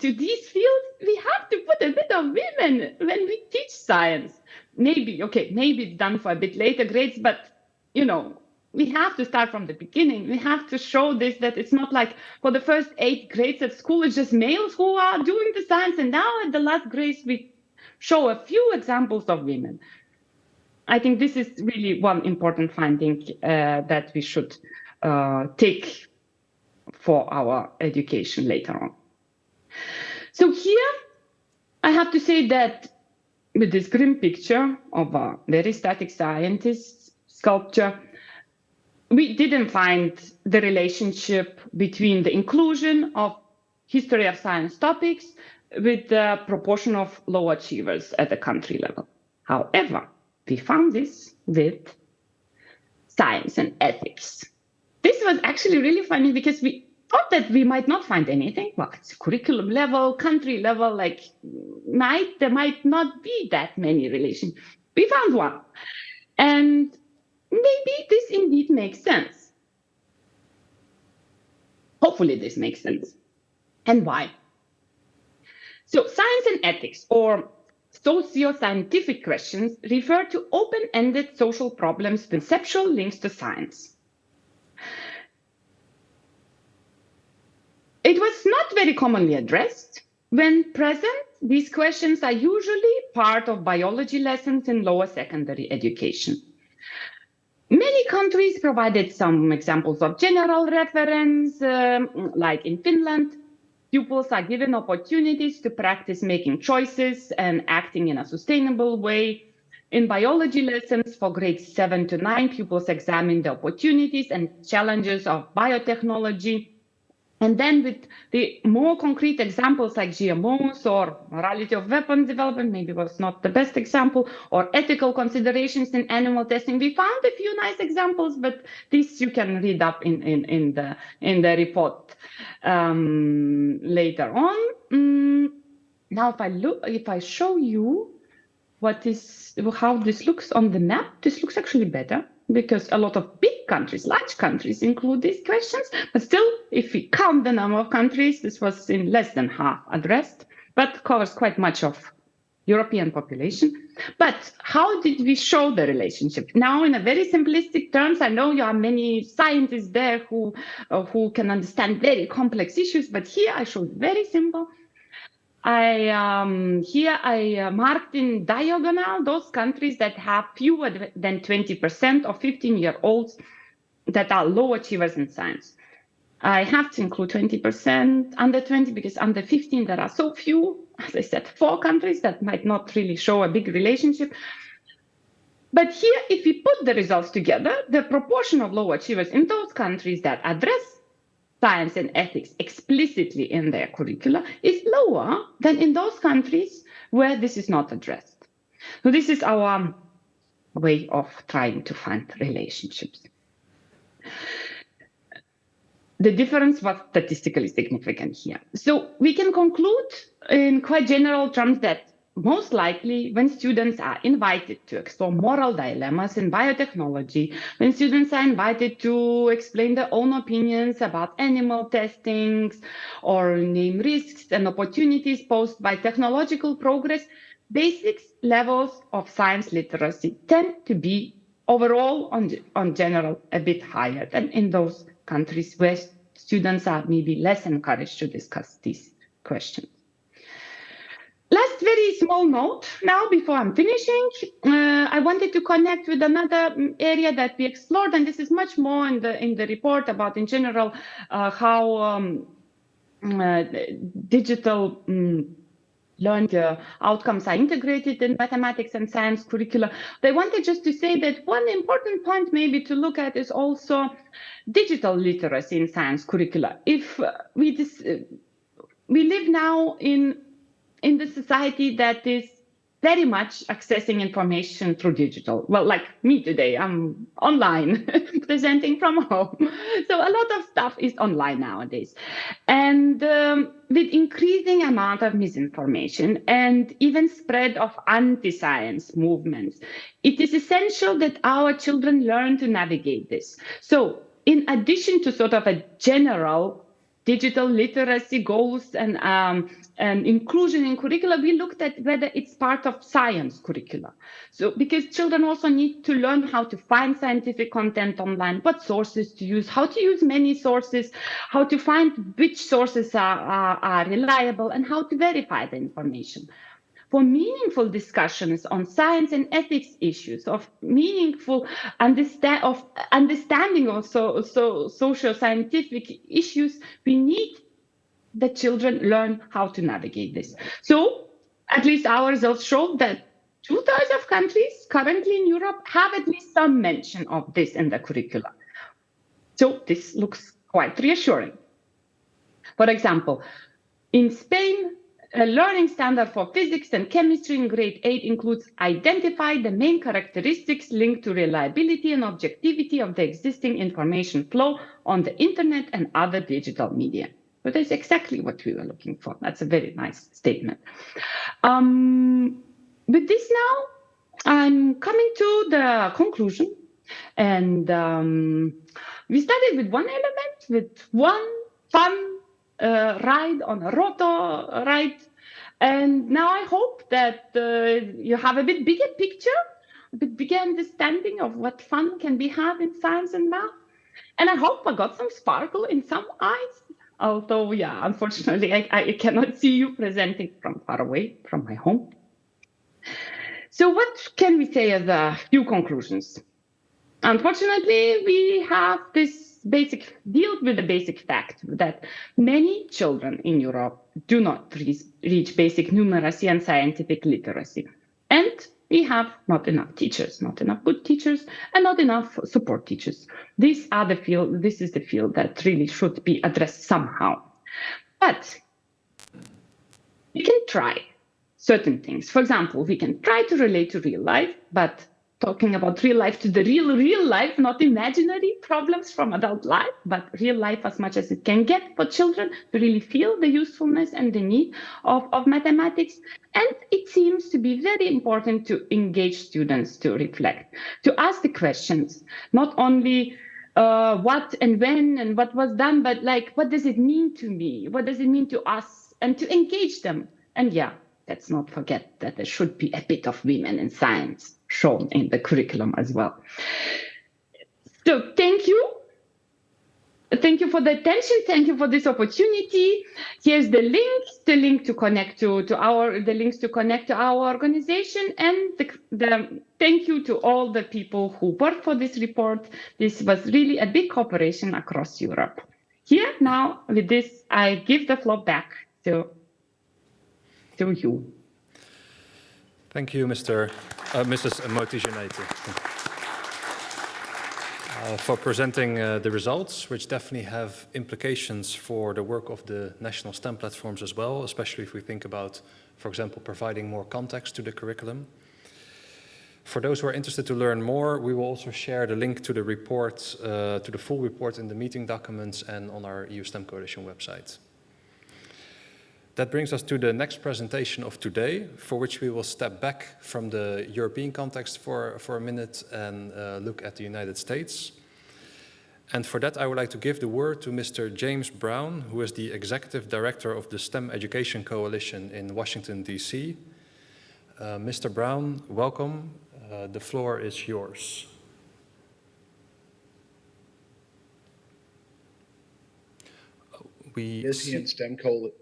these fields, we have to put a bit of women when we teach science. Maybe it's done for a bit later grades, but, you know, we have to start from the beginning. We have to show this, that it's not like for the first 8 grades at school, it's just males who are doing the science. And now at the last grades, we show a few examples of women. I think this is really one important finding that we should take for our education later on. So here, I have to say that with this grim picture of a very static scientist sculpture, we didn't find the relationship between the inclusion of history of science topics with the proportion of low achievers at the country level. However, we found this with science and ethics. This was actually really funny because we thought that we might not find anything. Well, it's curriculum level, country level, like there might not be that many relations. We found one. And maybe this indeed makes sense. Hopefully this makes sense. And why? So science and ethics, or socio-scientific questions, refer to open-ended social problems with conceptual links to science. It was not very commonly addressed. When present, these questions are usually part of biology lessons in lower secondary education. Many countries provided some examples of general reference, like in Finland, pupils are given opportunities to practice making choices and acting in a sustainable way. In biology lessons for grades 7 to 9, pupils examine the opportunities and challenges of biotechnology. And then with the more concrete examples like GMOs or morality of weapon development, maybe was not the best example, or ethical considerations in animal testing, we found a few nice examples, but this you can read up in the report later on. Now, if I show you how this looks on the map, this looks actually better, because a lot of big countries, large countries, include these questions. But still, if we count the number of countries, this was in less than half addressed, but covers quite much of European population. But how did we show the relationship? Now, in a very simplistic terms, I know you are many scientists there who can understand very complex issues, but here I showed very simple. Here I marked in diagonal those countries that have fewer than 20% of 15-year-olds that are low achievers in science. I have to include 20% under 20 because under 15 there are so few, as I said, 4 countries that might not really show a big relationship. But here, if we put the results together, the proportion of low achievers in those countries that address science and ethics explicitly in their curricula is lower than in those countries where this is not addressed. So this is our way of trying to find relationships. The difference was statistically significant here. So we can conclude in quite general terms that most likely when students are invited to explore moral dilemmas in biotechnology, when students are invited to explain their own opinions about animal testings or name risks and opportunities posed by technological progress, basic levels of science literacy tend to be overall on general a bit higher than in those countries where students are maybe less encouraged to discuss these questions. Last very small note now before I'm finishing, I wanted to connect with another area that we explored, and this is much more in the report about in general how digital learned outcomes are integrated in mathematics and science curricula. But I wanted just to say that one important point maybe to look at is also digital literacy in science curricula. If we live now in the society that is very much accessing information through digital. Well, like me today, I'm online presenting from home. So a lot of stuff is online nowadays. And with increasing amount of misinformation and even spread of anti-science movements, it is essential that our children learn to navigate this. So in addition to sort of a general digital literacy goals and inclusion in curricula, we looked at whether it's part of science curricula. So because children also need to learn how to find scientific content online, what sources to use, how to use many sources, how to find which sources are reliable, and how to verify the information. For meaningful discussions on science and ethics issues, of meaningful understanding of social scientific issues, we need the children learn how to navigate this. So at least our results show that 2/3 of countries currently in Europe have at least some mention of this in the curricula. So this looks quite reassuring. For example, in Spain, a learning standard for physics and chemistry in grade 8 includes identify the main characteristics linked to reliability and objectivity of the existing information flow on the internet and other digital media. But that's exactly what we were looking for. That's a very nice statement. With this now, I'm coming to the conclusion. And we started with one element, with one fun ride on a rotor ride. And now I hope that you have a bit bigger picture, a bit bigger understanding of what fun can be had in science and math. And I hope I got some sparkle in some eyes. Although, yeah, unfortunately, I cannot see you presenting from far away from my home. So what can we say as a few conclusions? Unfortunately, we have this deal with the basic fact that many children in Europe do not reach basic numeracy and scientific literacy. And we have not enough teachers, not enough good teachers, and not enough support teachers. This is the field that really should be addressed somehow. But we can try certain things. For example, we can try to relate to real life, but talking about real life to the real life, not imaginary problems from adult life, but real life as much as it can get for children to really feel the usefulness and the need of mathematics. And it seems to be very important to engage students to reflect, to ask the questions, not only what and when and what was done, but like, what does it mean to me? What does it mean to us? And to engage them. And yeah, let's not forget that there should be a bit of women in science shown in the curriculum as well. So thank you. Thank you for the attention. Thank you for this opportunity. Here's the link to connect the links to connect to our organization, and the thank you to all the people who worked for this report. This was really a big cooperation across Europe. Here now, with this, I give the floor back to you. Thank you, Mrs. Motijanati. For presenting the results, which definitely have implications for the work of the national STEM platforms as well, especially if we think about, for example, providing more context to the curriculum. For those who are interested to learn more, we will also share the link to the report, to the full report in the meeting documents and on our EU STEM Coalition website. That brings us to the next presentation of today, for which we will step back from the European context for a minute and look at the United States. And for that, I would like to give the word to Mr. James Brown, who is the Executive Director of the STEM Education Coalition in Washington, D.C. Mr. Brown, welcome. The floor is yours. European STEM Coalition.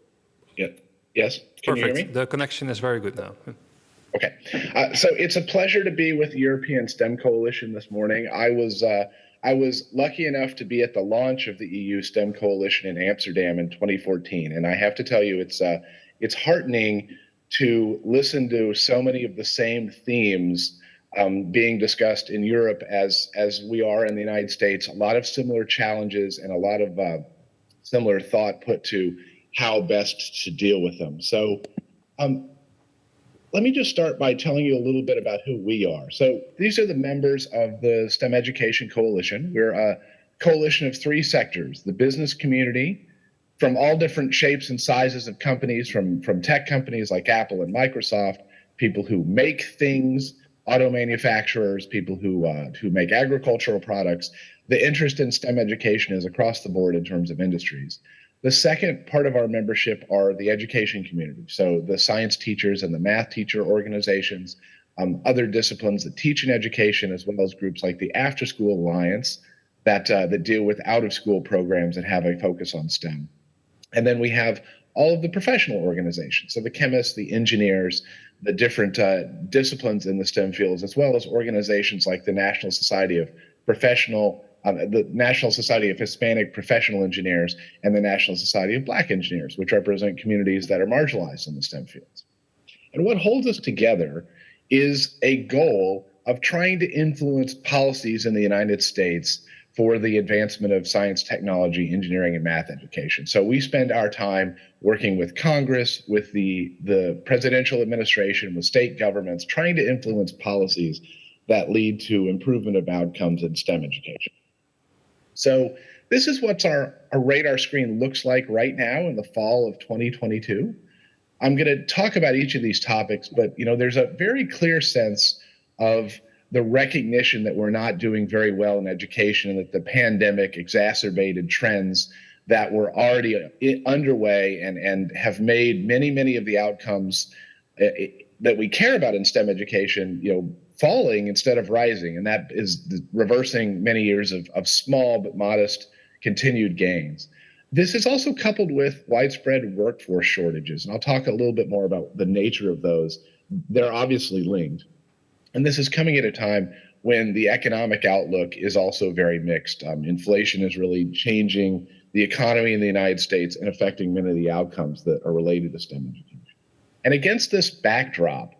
Yeah. Yes. Can you hear me? The connection is very good now. Okay. So it's a pleasure to be with the European STEM Coalition this morning. I was lucky enough to be at the launch of the EU STEM Coalition in Amsterdam in 2014, and I have to tell you, it's heartening to listen to so many of the same themes being discussed in Europe as we are in the United States. A lot of similar challenges and a lot of similar thought put to how best to deal with them. So let me just start by telling you a little bit about who we are. So these are the members of the STEM Education Coalition. We're a coalition of three sectors: the business community, from all different shapes and sizes of companies, from tech companies like Apple and Microsoft, people who make things, auto manufacturers, people who make agricultural products. The interest in STEM education is across the board in terms of industries. The second part of our membership are the education community. So the science teachers and the math teacher organizations, other disciplines that teach in education, as well as groups like the After School Alliance that deal with out-of-school programs that have a focus on STEM. And then we have all of the professional organizations, so the chemists, the engineers, the different disciplines in the STEM fields, as well as organizations like the National Society of Hispanic Professional Engineers and the National Society of Black Engineers, which represent communities that are marginalized in the STEM fields. And what holds us together is a goal of trying to influence policies in the United States for the advancement of science, technology, engineering, and math education. So we spend our time working with Congress, with the presidential administration, with state governments, trying to influence policies that lead to improvement of outcomes in STEM education. So this is what our radar screen looks like right now in the fall of 2022. I'm going to talk about each of these topics, but there's a very clear sense of the recognition that we're not doing very well in education and that the pandemic exacerbated trends that were already underway and have made many of the outcomes that we care about in STEM education, falling instead of rising. And that is reversing many years of small but modest continued gains. This is also coupled with widespread workforce shortages. And I'll talk a little bit more about the nature of those. They're obviously linked. And this is coming at a time when the economic outlook is also very mixed. Inflation is really changing the economy in the United States and affecting many of the outcomes that are related to STEM education. And against this backdrop,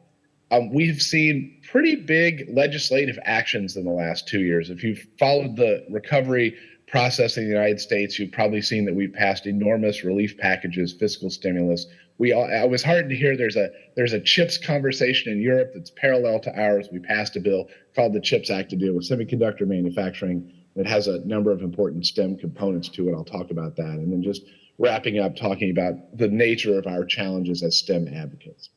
we've seen pretty big legislative actions in the last 2 years. If you've followed the recovery process in the United States, you've probably seen that we've passed enormous relief packages, fiscal stimulus. I was heartened to hear there's a CHIPS conversation in Europe that's parallel to ours. We passed a bill called the CHIPS Act to deal with semiconductor manufacturing that has a number of important STEM components to it. I'll talk about that. And then just wrapping up, talking about the nature of our challenges as STEM advocates.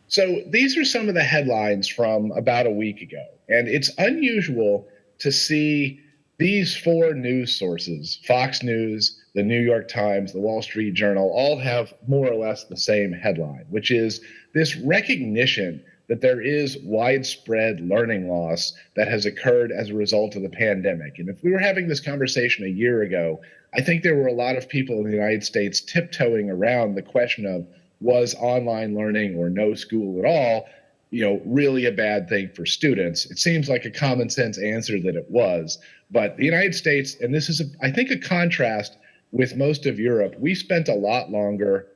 So these are some of the headlines from about a week ago. And it's unusual to see these four news sources, Fox News, the New York Times, the Wall Street Journal, all have more or less the same headline, which is this recognition that there is widespread learning loss that has occurred as a result of the pandemic. And if we were having this conversation a year ago, I think there were a lot of people in the United States tiptoeing around the question of, was online learning or no school at all, really a bad thing for students? It seems like a common sense answer that it was. But the United States, and this is, I think, a contrast with most of Europe, we spent a lot longer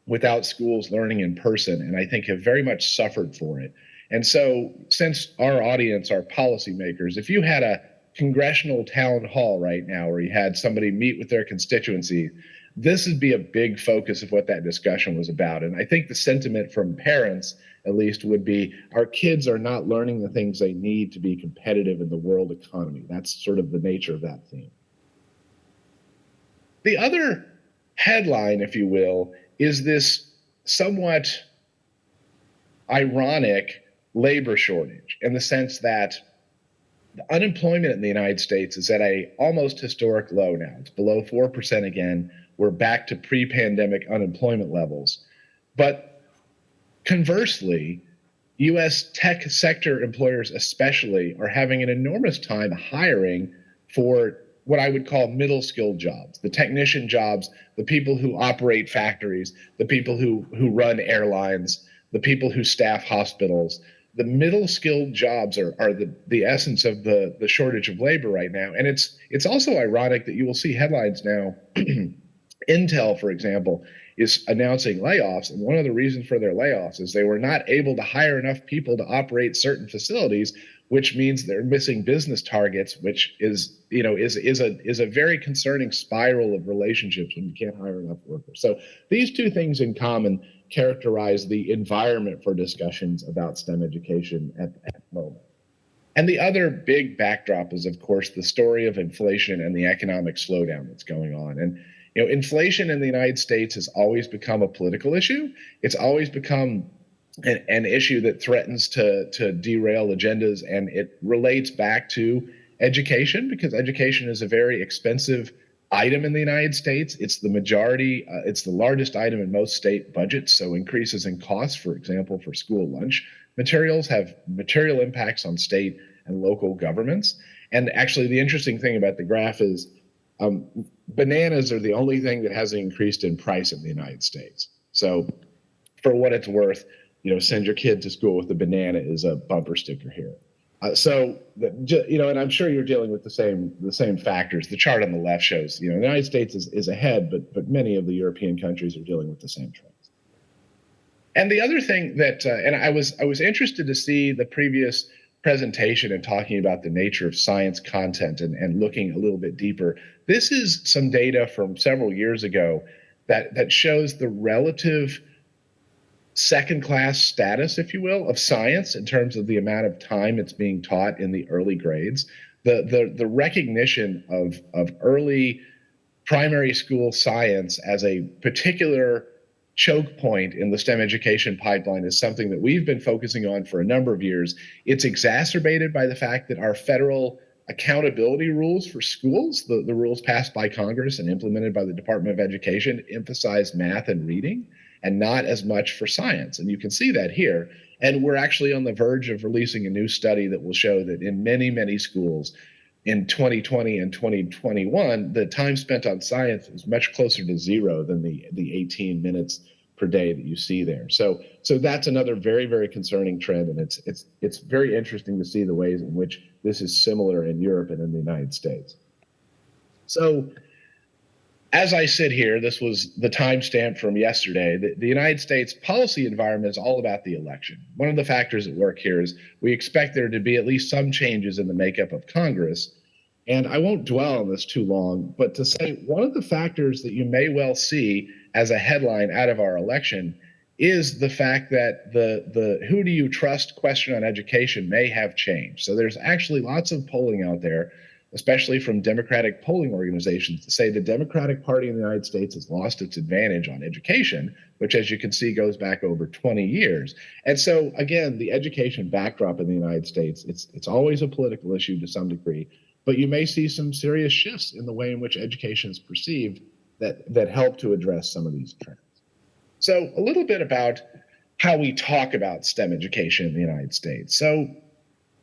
without schools learning in person, and I think have very much suffered for it. And so since our audience are policymakers, if you had a congressional town hall right now where you had somebody meet with their constituency, this would be a big focus of what that discussion was about. And I think the sentiment from parents, at least, would be our kids are not learning the things they need to be competitive in the world economy. That's sort of the nature of that theme. The other headline, if you will, is this somewhat ironic labor shortage, in the sense that the unemployment in the United States is at a almost historic low now. It's below 4% again. We're back to pre-pandemic unemployment levels. But conversely, US tech sector employers especially are having an enormous time hiring for what I would call middle skilled jobs, the technician jobs, the people who operate factories, the people who run airlines, the people who staff hospitals. The middle skilled jobs are the essence of the shortage of labor right now. And it's also ironic that you will see headlines now. Intel, for example, is announcing layoffs. And one of the reasons for their layoffs is they were not able to hire enough people to operate certain facilities, which means they're missing business targets, which is a very concerning spiral of relationships when you can't hire enough workers. So these two things in common characterize the environment for discussions about STEM education at the moment. And the other big backdrop is, of course, the story of inflation and the economic slowdown that's going on. And inflation in the United States has always become a political issue. It's always become an issue that threatens to derail agendas, and it relates back to education, because education is a very expensive item in the United States. It's the majority, it's the largest item in most state budgets, so increases in costs, for example, for school lunch materials have material impacts on state and local governments. And actually, the interesting thing about the graph is bananas are the only thing that hasn't increased in price in the United States. So for what it's worth, send your kid to school with a banana is a bumper sticker here. And I'm sure you're dealing with the same factors. The chart on the left shows, the United States is ahead, but many of the European countries are dealing with the same trends. And the other thing that, and I was interested to see the previous presentation and talking about the nature of science content and looking a little bit deeper. This is some data from several years ago that shows the relative second-class status, if you will, of science in terms of the amount of time it's being taught in the early grades. The recognition of early primary school science as a particular choke point in the STEM education pipeline is something that we've been focusing on for a number of years. It's exacerbated by the fact that our federal accountability rules for schools, the rules passed by Congress and implemented by the Department of Education, emphasize math and reading and not as much for science. And you can see that here. And we're actually on the verge of releasing a new study that will show that in many, many schools in 2020 and 2021, the time spent on science is much closer to zero than the 18 minutes per day that you see there. So that's another very, very concerning trend. And it's very interesting to see the ways in which this is similar in Europe and in the United States. So as I sit here, this was the timestamp from yesterday. The United States policy environment is all about the election. One of the factors at work here is we expect there to be at least some changes in the makeup of Congress. And I won't dwell on this too long, but to say one of the factors that you may well see as a headline out of our election is the fact that the who do you trust question on education may have changed. So there's actually lots of polling out there, especially from Democratic polling organizations, to say the Democratic Party in the United States has lost its advantage on education, which, as you can see, goes back over 20 years. And so, again, the education backdrop in the United States, it's always a political issue to some degree, but you may see some serious shifts in the way in which education is perceived that help to address some of these trends. So a little bit about how we talk about STEM education in the United States. So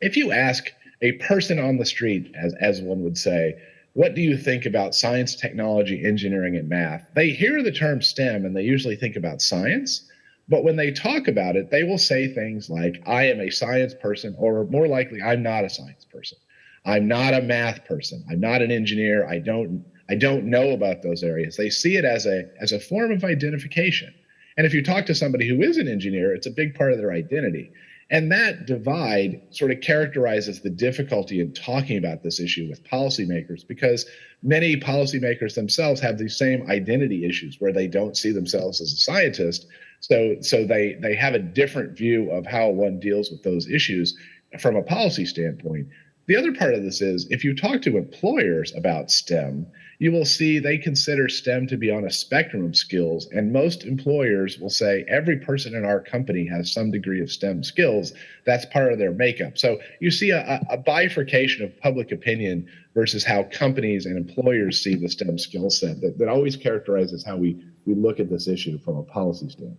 if you ask a person on the street, as one would say, what do you think about science, technology, engineering, and math? They hear the term STEM and they usually think about science. But when they talk about it, they will say things like, I am a science person, or more likely, I'm not a science person. I'm not a math person. I'm not an engineer. I don't know about those areas. They see it as a form of identification. And if you talk to somebody who is an engineer, it's a big part of their identity. And that divide sort of characterizes the difficulty in talking about this issue with policymakers, because many policymakers themselves have these same identity issues where they don't see themselves as a scientist. So they have a different view of how one deals with those issues from a policy standpoint. The other part of this is, if you talk to employers about STEM, you will see they consider STEM to be on a spectrum of skills. And most employers will say every person in our company has some degree of STEM skills. That's part of their makeup. So you see a bifurcation of public opinion versus how companies and employers see the STEM skill set that always characterizes how we look at this issue from a policy standpoint.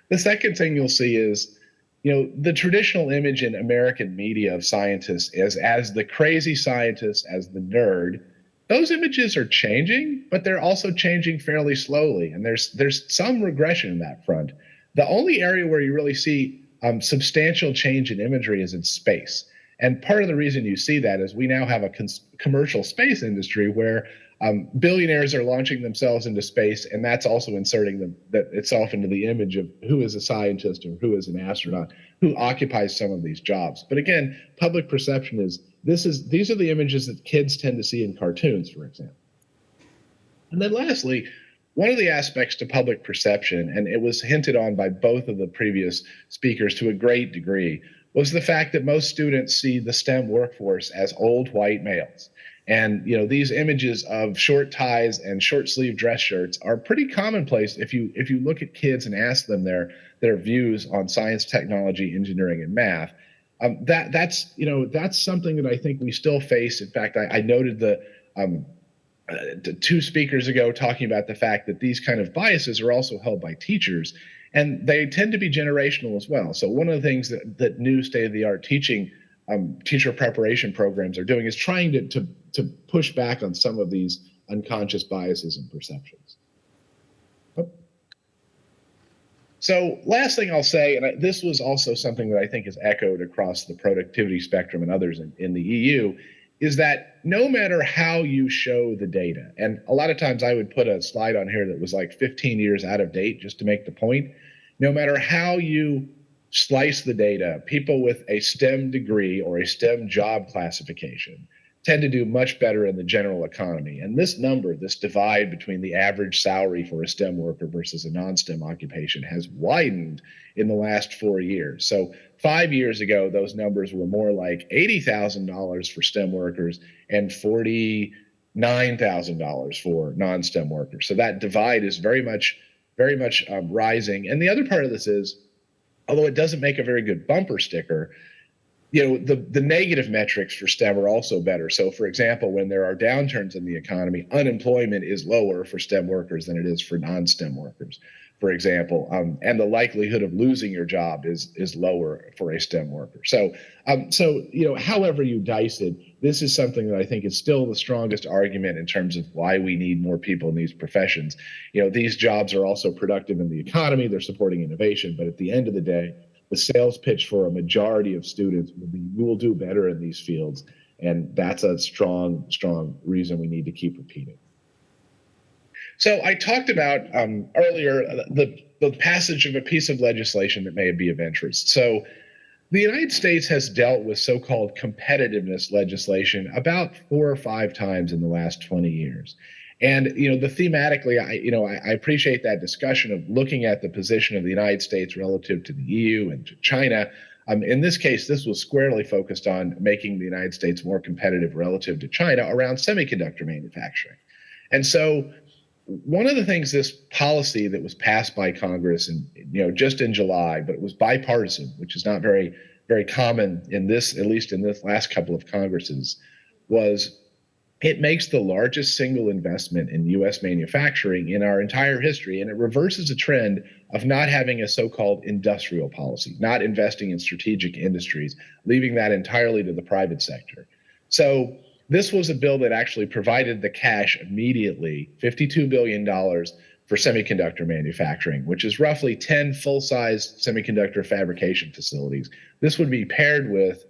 The second thing you'll see is, the traditional image in American media of scientists is as the crazy scientist, as the nerd. Those images are changing, but they're also changing fairly slowly. And there's some regression in that front. The only area where you really see substantial change in imagery is in space. And part of the reason you see that is we now have a commercial space industry where billionaires are launching themselves into space, and that's also inserting itself into the image of who is a scientist or who is an astronaut, who occupies some of these jobs. But again, public perception is these are the images that kids tend to see in cartoons, for example. And then lastly, one of the aspects to public perception, and it was hinted on by both of the previous speakers to a great degree, was the fact that most students see the STEM workforce as old white males. And these images of short ties and short sleeve dress shirts are pretty commonplace if you look at kids and ask them their views on science, technology, engineering, and math. That's something that I think we still face. In fact, I noted the two speakers ago talking about the fact that these kind of biases are also held by teachers, and they tend to be generational as well. So one of the things that new state-of-the-art teacher preparation programs are doing is trying to push back on some of these unconscious biases and perceptions. So last thing I'll say, and this was also something that I think is echoed across the productivity spectrum and others in the EU, is that no matter how you show the data, and a lot of times I would put a slide on here that was like 15 years out of date just to make the point, no matter how you slice the data, people with a STEM degree or a STEM job classification tend to do much better in the general economy. And this number, this divide between the average salary for a STEM worker versus a non-STEM occupation has widened in the last 4 years. So 5 years ago, those numbers were more like $80,000 for STEM workers and $49,000 for non-STEM workers. So that divide is very much rising. And the other part of this is, although it doesn't make a very good bumper sticker, the negative metrics for STEM are also better. So, for example, when there are downturns in the economy, unemployment is lower for STEM workers than it is for non-STEM workers, for example, and the likelihood of losing your job is lower for a STEM worker. So however you dice it, this is something that I think is still the strongest argument in terms of why we need more people in these professions. These jobs are also productive in the economy. They're supporting innovation, but at the end of the day, the sales pitch for a majority of students will be, you will do better in these fields. And that's a strong, strong reason we need to keep repeating. So I talked about earlier the passage of a piece of legislation that may be of interest. So the United States has dealt with so-called competitiveness legislation about 4 or 5 times in the last 20 years. And, thematically, I appreciate that discussion of looking at the position of the United States relative to the EU and to China. In this case, this was squarely focused on making the United States more competitive relative to China around semiconductor manufacturing. And so one of the things, this policy that was passed by Congress and, just in July, but it was bipartisan, which is not very, very common in this, at least in this last couple of Congresses, was it makes the largest single investment in U.S. manufacturing in our entire history, and it reverses a trend of not having a so-called industrial policy, not investing in strategic industries, leaving that entirely to the private sector. So this was a bill that actually provided the cash immediately, $52 billion for semiconductor manufacturing, which is roughly 10 full-size semiconductor fabrication facilities. This would be paired with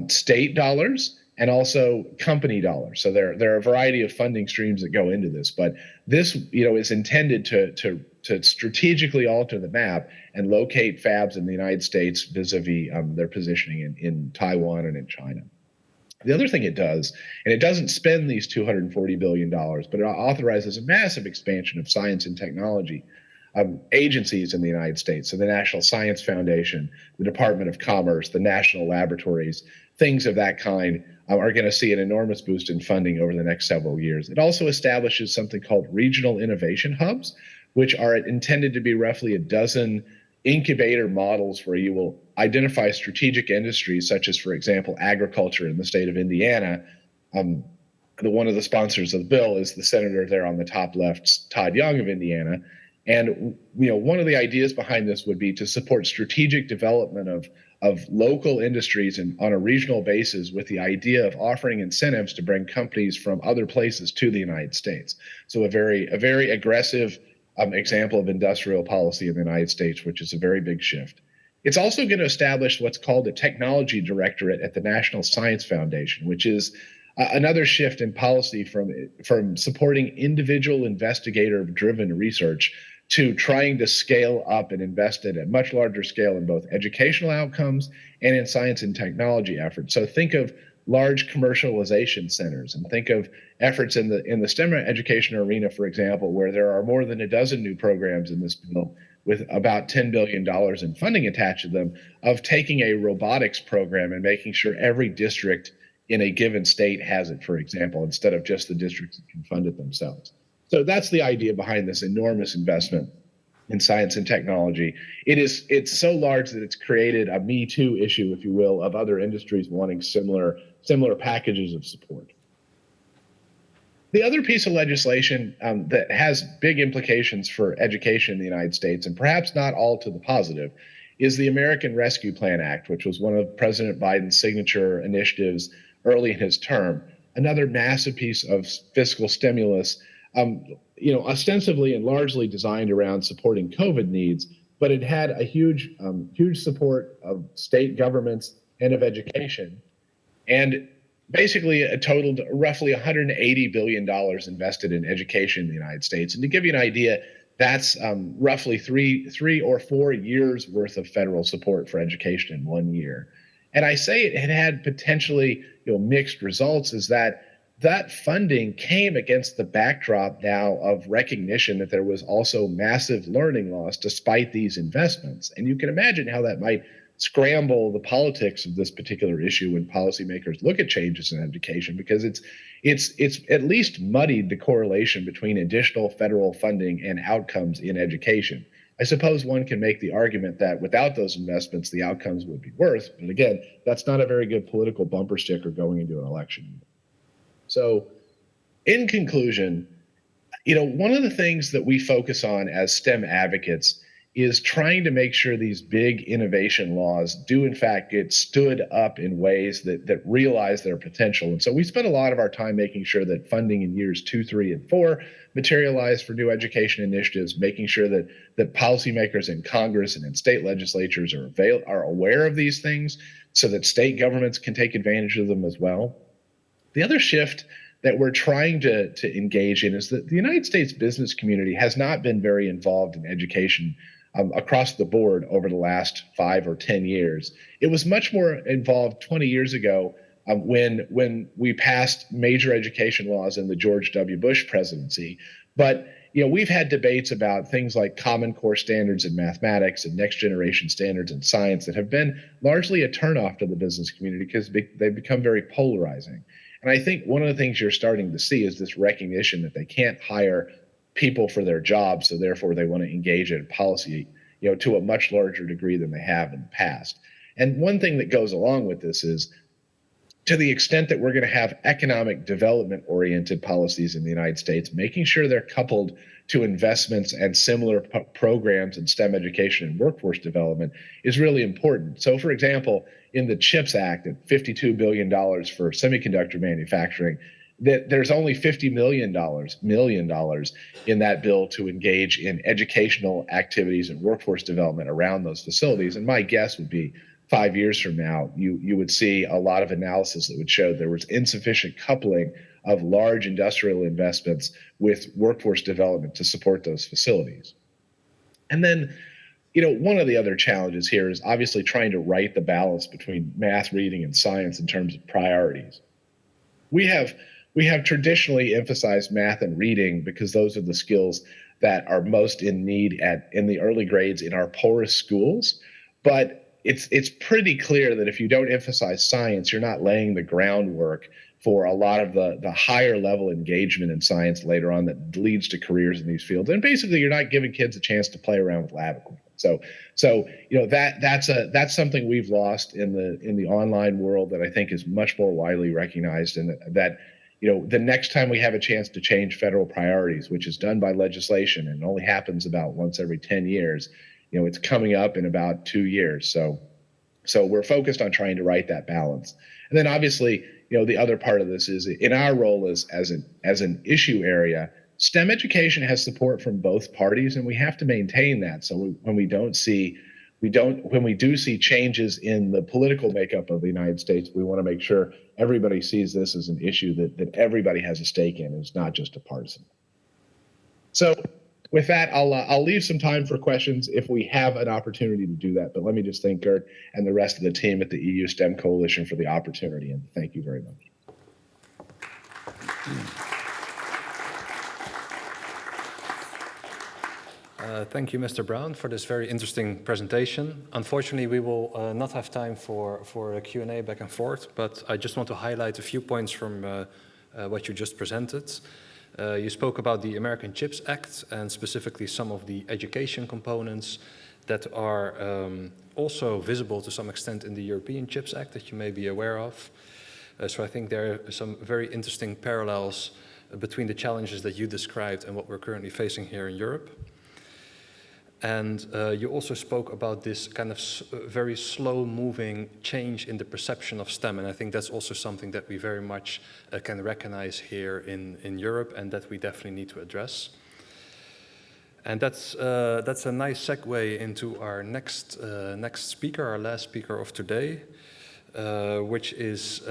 state dollars and also company dollars. So there are a variety of funding streams that go into this, but this, is intended to strategically alter the map and locate fabs in the United States vis-a-vis their positioning in Taiwan and in China. The other thing it does, and it doesn't spend these $240 billion, but it authorizes a massive expansion of science and technology agencies in the United States. So the National Science Foundation, the Department of Commerce, the national laboratories, things of that kind are going to see an enormous boost in funding over the next several years. It also establishes something called regional innovation hubs, which are intended to be roughly a dozen incubator models where you will identify strategic industries, such as, for example, agriculture in the state of Indiana. One of the sponsors of the bill is the senator there on the top left, Todd Young of Indiana. And one of the ideas behind this would be to support strategic development of local industries and on a regional basis, with the idea of offering incentives to bring companies from other places to the United States. So a very aggressive example of industrial policy in the United States, which is a very big shift. It's also going to establish what's called a technology directorate at the National Science Foundation, which is another shift in policy from supporting individual investigator-driven research to trying to scale up and invest at a much larger scale in both educational outcomes and in science and technology efforts. So think of large commercialization centers, and think of efforts in the STEM education arena, for example, where there are more than a dozen new programs in this bill with about $10 billion in funding attached to them, of taking a robotics program and making sure every district in a given state has it, for example, instead of just the districts that can fund it themselves. So that's the idea behind this enormous investment in science and technology. It's so large that it's created a Me Too issue, if you will, of other industries wanting similar packages of support. The other piece of legislation that has big implications for education in the United States, and perhaps not all to the positive, is the American Rescue Plan Act, which was one of President Biden's signature initiatives early in his term. Another massive piece of fiscal stimulus, ostensibly and largely designed around supporting COVID needs, but it had a huge support of state governments and of education. And basically it totaled roughly $180 billion invested in education in the United States. And to give you an idea, that's roughly three or 4 years worth of federal support for education in 1 year. And I say it had potentially mixed results, is that funding came against the backdrop now of recognition that there was also massive learning loss despite these investments. And you can imagine how that might scramble the politics of this particular issue when policymakers look at changes in education, because it's at least muddied the correlation between additional federal funding and outcomes in education. I suppose one can make the argument that without those investments, the outcomes would be worse. But again, that's not a very good political bumper sticker going into an election. So in conclusion, one of the things that we focus on as STEM advocates is trying to make sure these big innovation laws do in fact get stood up in ways that realize their potential. And so we spend a lot of our time making sure that funding in years 2, 3, and 4 materialize for new education initiatives, making sure that policymakers in Congress and in state legislatures are aware of these things so that state governments can take advantage of them as well. The other shift that we're trying to engage in is that the United States business community has not been very involved in education across the board over the last 5 or 10 years. It was much more involved 20 years ago when we passed major education laws in the George W. Bush presidency. But we've had debates about things like Common Core standards in mathematics and next generation standards in science that have been largely a turnoff to the business community because they've become very polarizing. And I think one of the things you're starting to see is this recognition that they can't hire people for their jobs, so therefore they want to engage in policy, to a much larger degree than they have in the past. And one thing that goes along with this is to the extent that we're going to have economic development-oriented policies in the United States, making sure they're coupled to investments and similar programs in STEM education and workforce development is really important. So, for example, in the CHIPS Act at $52 billion for semiconductor manufacturing, that there's only $50 million in that bill to engage in educational activities and workforce development around those facilities. And my guess would be 5 years from now, you would see a lot of analysis that would show there was insufficient coupling of large industrial investments with workforce development to support those facilities. And then, one of the other challenges here is obviously trying to right the balance between math, reading, and science in terms of priorities. We have traditionally emphasized math and reading because those are the skills that are most in need in the early grades in our poorest schools. But it's pretty clear that if you don't emphasize science, you're not laying the groundwork for a lot of the higher level engagement in science later on that leads to careers in these fields. And basically, you're not giving kids a chance to play around with lab equipment. So that's something we've lost in the online world that I think is much more widely recognized, and that the next time we have a chance to change federal priorities, which is done by legislation and only happens about once every 10 years, it's coming up in about 2 years. So we're focused on trying to right that balance. And then obviously, the other part of this is in our role as an issue area, STEM education has support from both parties, and we have to maintain that. So when we do see changes in the political makeup of the United States, we want to make sure everybody sees this as an issue that everybody has a stake in. It's not just a partisan. So with that, I'll leave some time for questions if we have an opportunity to do that. But let me just thank Gert and the rest of the team at the EU STEM Coalition for the opportunity, and thank you very much. Thank you, Mr. Brown, for this very interesting presentation. Unfortunately, we will not have time for a Q&A back and forth, but I just want to highlight a few points from what you just presented. You spoke about the American CHIPS Act and specifically some of the education components that are also visible to some extent in the European CHIPS Act that you may be aware of. So I think there are some very interesting parallels between the challenges that you described and what we're currently facing here in Europe. And you also spoke about this kind of very slow-moving change in the perception of STEM, and I think that's also something that we very much can recognize here in Europe, and that we definitely need to address. And that's a nice segue into our next speaker, our last speaker of today, which is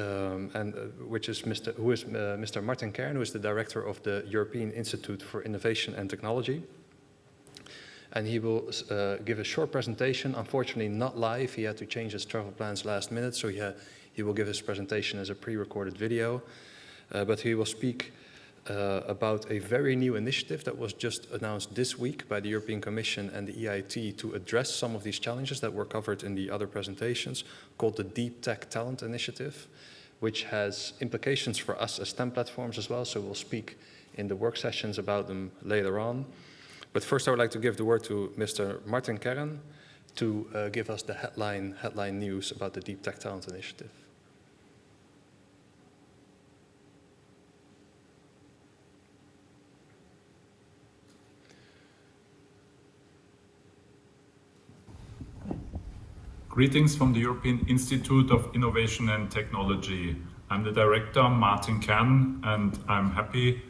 Mr. Martin Kern, who is the director of the European Institute for Innovation and Technology. And he will give a short presentation, unfortunately not live. He had to change his travel plans last minute, so he will give his presentation as a pre-recorded video. But he will speak about a very new initiative that was just announced this week by the European Commission and the EIT to address some of these challenges that were covered in the other presentations, called the Deep Tech Talent Initiative, which has implications for us as STEM platforms as well, so we'll speak in the work sessions about them later on. But first I would like to give the word to Mr. Martin Kern to give us the headline news about the Deep Tech Talent Initiative. Greetings from the European Institute of Innovation and Technology. I'm the director, Martin Kern, and I'm happy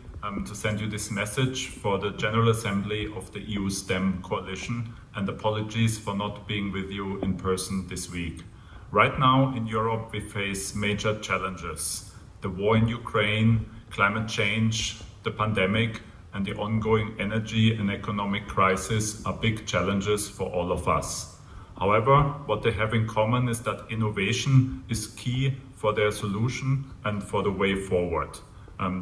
to send you this message for the General Assembly of the EU STEM Coalition, and apologies for not being with you in person this week. Right now in Europe we face major challenges. The war in Ukraine, climate change, the pandemic, and the ongoing energy and economic crisis are big challenges for all of us. However, what they have in common is that innovation is key for their solution and for the way forward.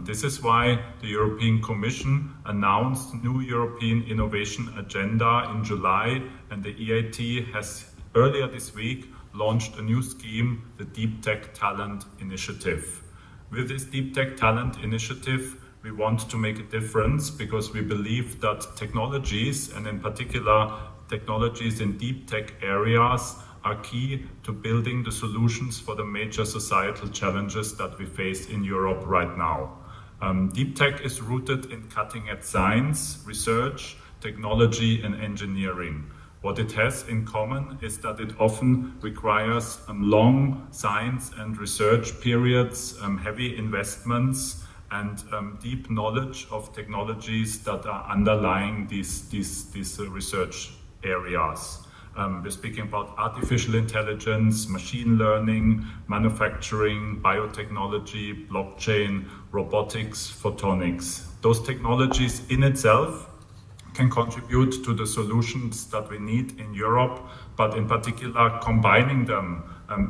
This is why the European Commission announced the new European Innovation Agenda in July, and the EIT has earlier this week launched a new scheme, the Deep Tech Talent Initiative. With this Deep Tech Talent Initiative, we want to make a difference because we believe that technologies, and in particular technologies in deep tech areas, are key to building the solutions for the major societal challenges that we face in Europe right now. Deep tech is rooted in cutting-edge science, research, technology and engineering. What it has in common is that it often requires long science and research periods, heavy investments, and deep knowledge of technologies that are underlying these research areas. We're speaking about artificial intelligence, machine learning, manufacturing, biotechnology, blockchain, robotics, photonics. Those technologies in itself can contribute to the solutions that we need in Europe, but in particular combining them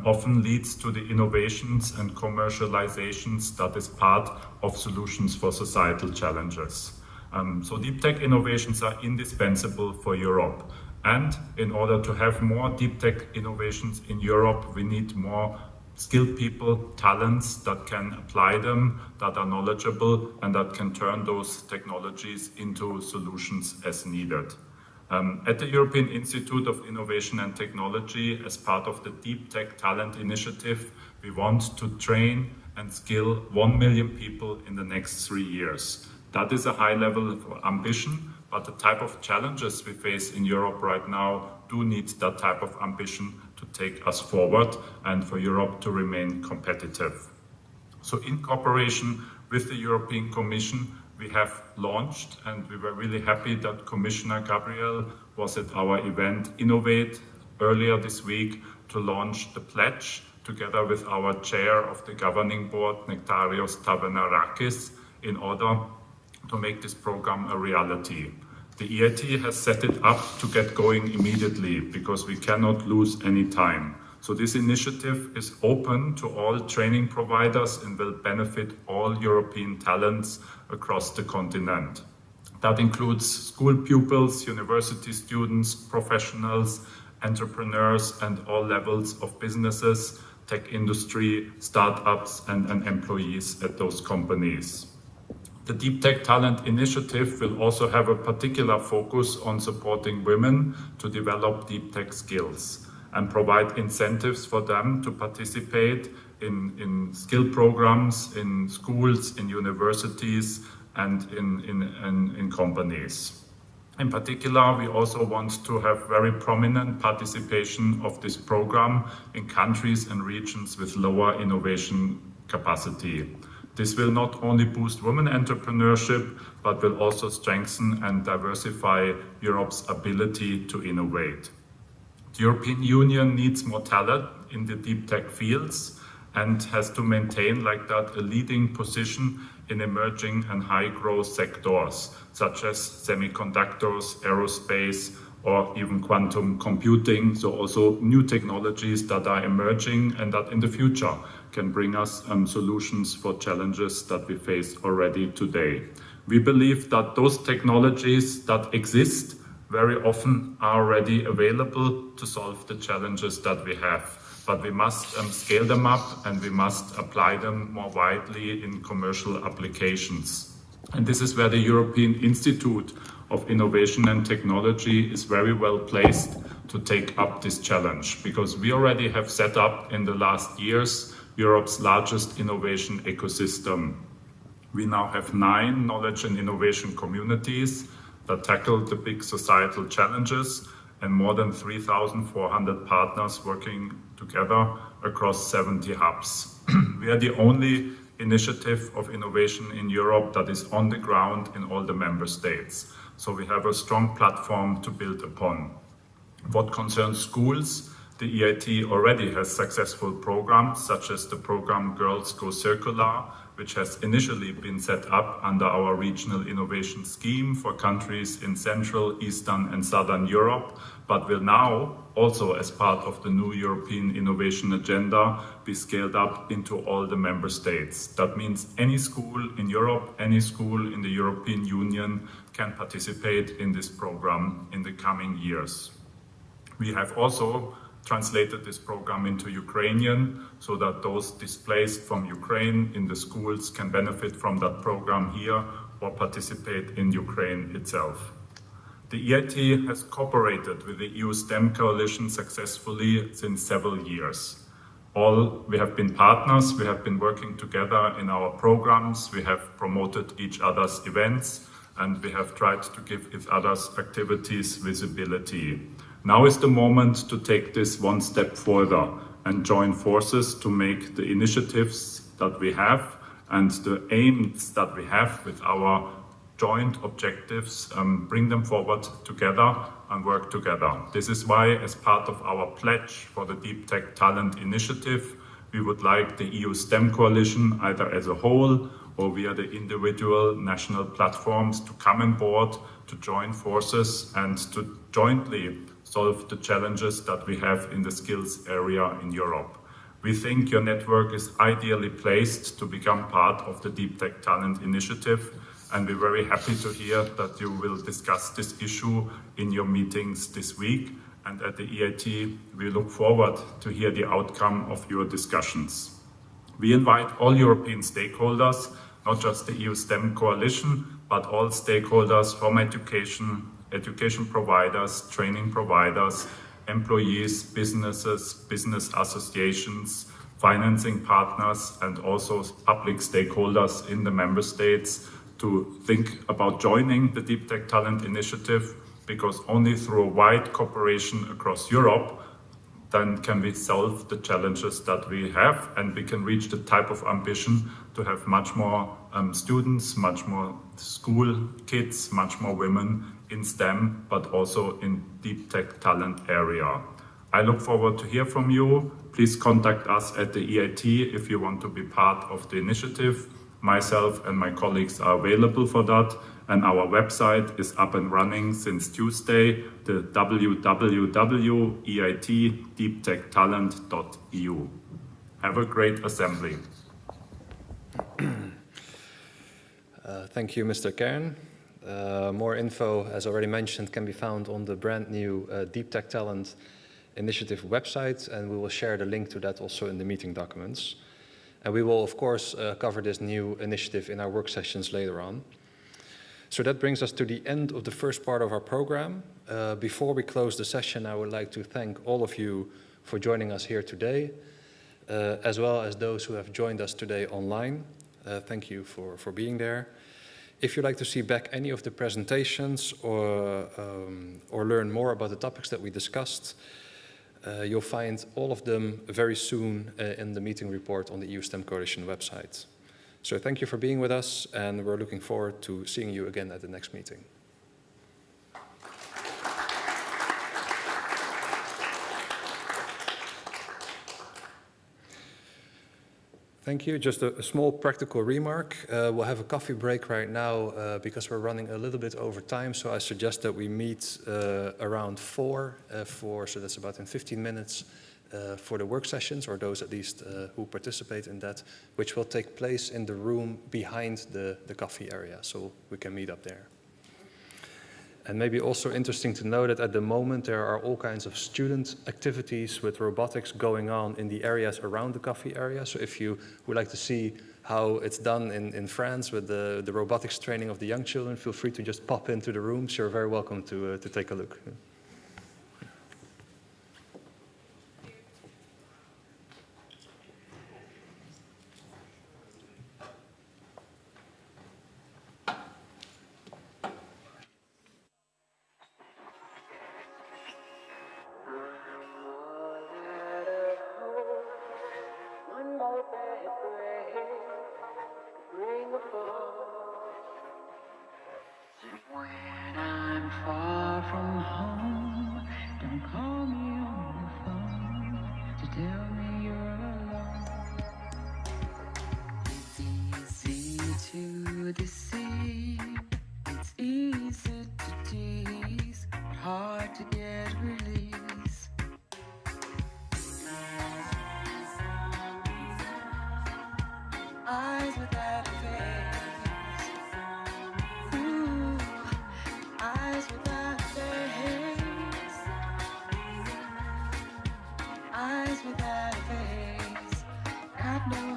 often leads to the innovations and commercializations that is part of solutions for societal challenges. So deep tech innovations are indispensable for Europe. And in order to have more deep tech innovations in Europe, we need more skilled people, talents that can apply them, that are knowledgeable, and that can turn those technologies into solutions as needed. At the European Institute of Innovation and Technology, as part of the Deep Tech Talent Initiative, we want to train and skill 1 million people in the next 3 years. That is a high level of ambition, but the type of challenges we face in Europe right now do need that type of ambition to take us forward and for Europe to remain competitive. So in cooperation with the European Commission, we have launched, and we were really happy that Commissioner Gabriel was at our event Innovate earlier this week to launch the pledge together with our chair of the governing board, Nektarios Tavanarakis, in order to make this program a reality. The EIT has set it up to get going immediately because we cannot lose any time. So this initiative is open to all training providers and will benefit all European talents across the continent. That includes school pupils, university students, professionals, entrepreneurs, and all levels of businesses, tech industry, startups, and employees at those companies. The Deep Tech Talent Initiative will also have a particular focus on supporting women to develop deep tech skills and provide incentives for them to participate in skill programs, in schools, in universities, and in companies. In particular, we also want to have very prominent participation of this program in countries and regions with lower innovation capacity. This will not only boost women entrepreneurship, but will also strengthen and diversify Europe's ability to innovate. The European Union needs more talent in the deep tech fields and has to maintain like that a leading position in emerging and high growth sectors, such as semiconductors, aerospace, or even quantum computing. So also new technologies that are emerging and that in the future can bring us solutions for challenges that we face already today. We believe that those technologies that exist very often are already available to solve the challenges that we have. But we must scale them up and we must apply them more widely in commercial applications. And this is where the European Institute of Innovation and Technology is very well placed to take up this challenge, because we already have set up in the last years Europe's largest innovation ecosystem. We now have 9 knowledge and innovation communities that tackle the big societal challenges and more than 3,400 partners working together across 70 hubs. We are the only initiative of innovation in Europe that is on the ground in all the member states. So we have a strong platform to build upon. What concerns schools, the EIT already has successful programs such as the program Girls Go Circular, which has initially been set up under our regional innovation scheme for countries in Central, Eastern and Southern Europe, but will now also as part of the new European innovation agenda be scaled up into all the member states. That means any school in Europe, any school in the European Union can participate in this program in the coming years. We have also translated this program into Ukrainian so that those displaced from Ukraine in the schools can benefit from that program here or participate in Ukraine itself. The EIT has cooperated with the EU STEM Coalition successfully since several years. We have been partners, we have been working together in our programs, we have promoted each other's events, and we have tried to give each other's activities visibility. Now is the moment to take this one step further and join forces to make the initiatives that we have and the aims that we have with our joint objectives, bring them forward together and work together. This is why, as part of our pledge for the Deep Tech Talent Initiative, we would like the EU STEM Coalition, either as a whole or via the individual national platforms, to come on board, to join forces and to jointly solve the challenges that we have in the skills area in Europe. We think your network is ideally placed to become part of the Deep Tech Talent Initiative, and we're very happy to hear that you will discuss this issue in your meetings this week. And at the EIT, we look forward to hear the outcome of your discussions. We invite all European stakeholders, not just the EU STEM Coalition, but all stakeholders from education, education providers, training providers, employees, businesses, business associations, financing partners, and also public stakeholders in the member states to think about joining the Deep Tech Talent Initiative, because only through a wide cooperation across Europe then can we solve the challenges that we have, and we can reach the type of ambition to have much more students, much more school kids, much more women in STEM, but also in deep tech talent area. I look forward to hear from you. Please contact us at the EIT if you want to be part of the initiative. Myself and my colleagues are available for that, and our website is up and running since Tuesday, the www.eitdeeptechtalent.eu. Have a great assembly. Thank you, Mr. Kern. More info, as already mentioned, can be found on the brand new Deep Tech Talent Initiative website, and we will share the link to that also in the meeting documents. And we will, of course, cover this new initiative in our work sessions later on. So that brings us to the end of the first part of our program. Before we close the session, I would like to thank all of you for joining us here today, as well as those who have joined us today online. Thank you for being there. If you'd like to see back any of the presentations or learn more about the topics that we discussed, you'll find all of them very soon in the meeting report on the EU STEM Coalition website. So thank you for being with us, and we're looking forward to seeing you again at the next meeting. Thank you. Just a small practical remark. We'll have a coffee break right now because we're running a little bit over time, so I suggest that we meet around 4, so that's about in 15 minutes for the work sessions, or those at least who participate in that, which will take place in the room behind the coffee area, so we can meet up there. And maybe also interesting to know that at the moment there are all kinds of student activities with robotics going on in the areas around the coffee area. So if you would like to see how it's done in France with the robotics training of the young children, feel free to just pop into the rooms. You're very welcome to take a look. When I'm far from home, don't call me on the phone to tell me you're alone. It's easy to deceive, it's easy to tease, but hard to get release. Eyes without a face, ooh, eyes without a face, eyes without a face, got no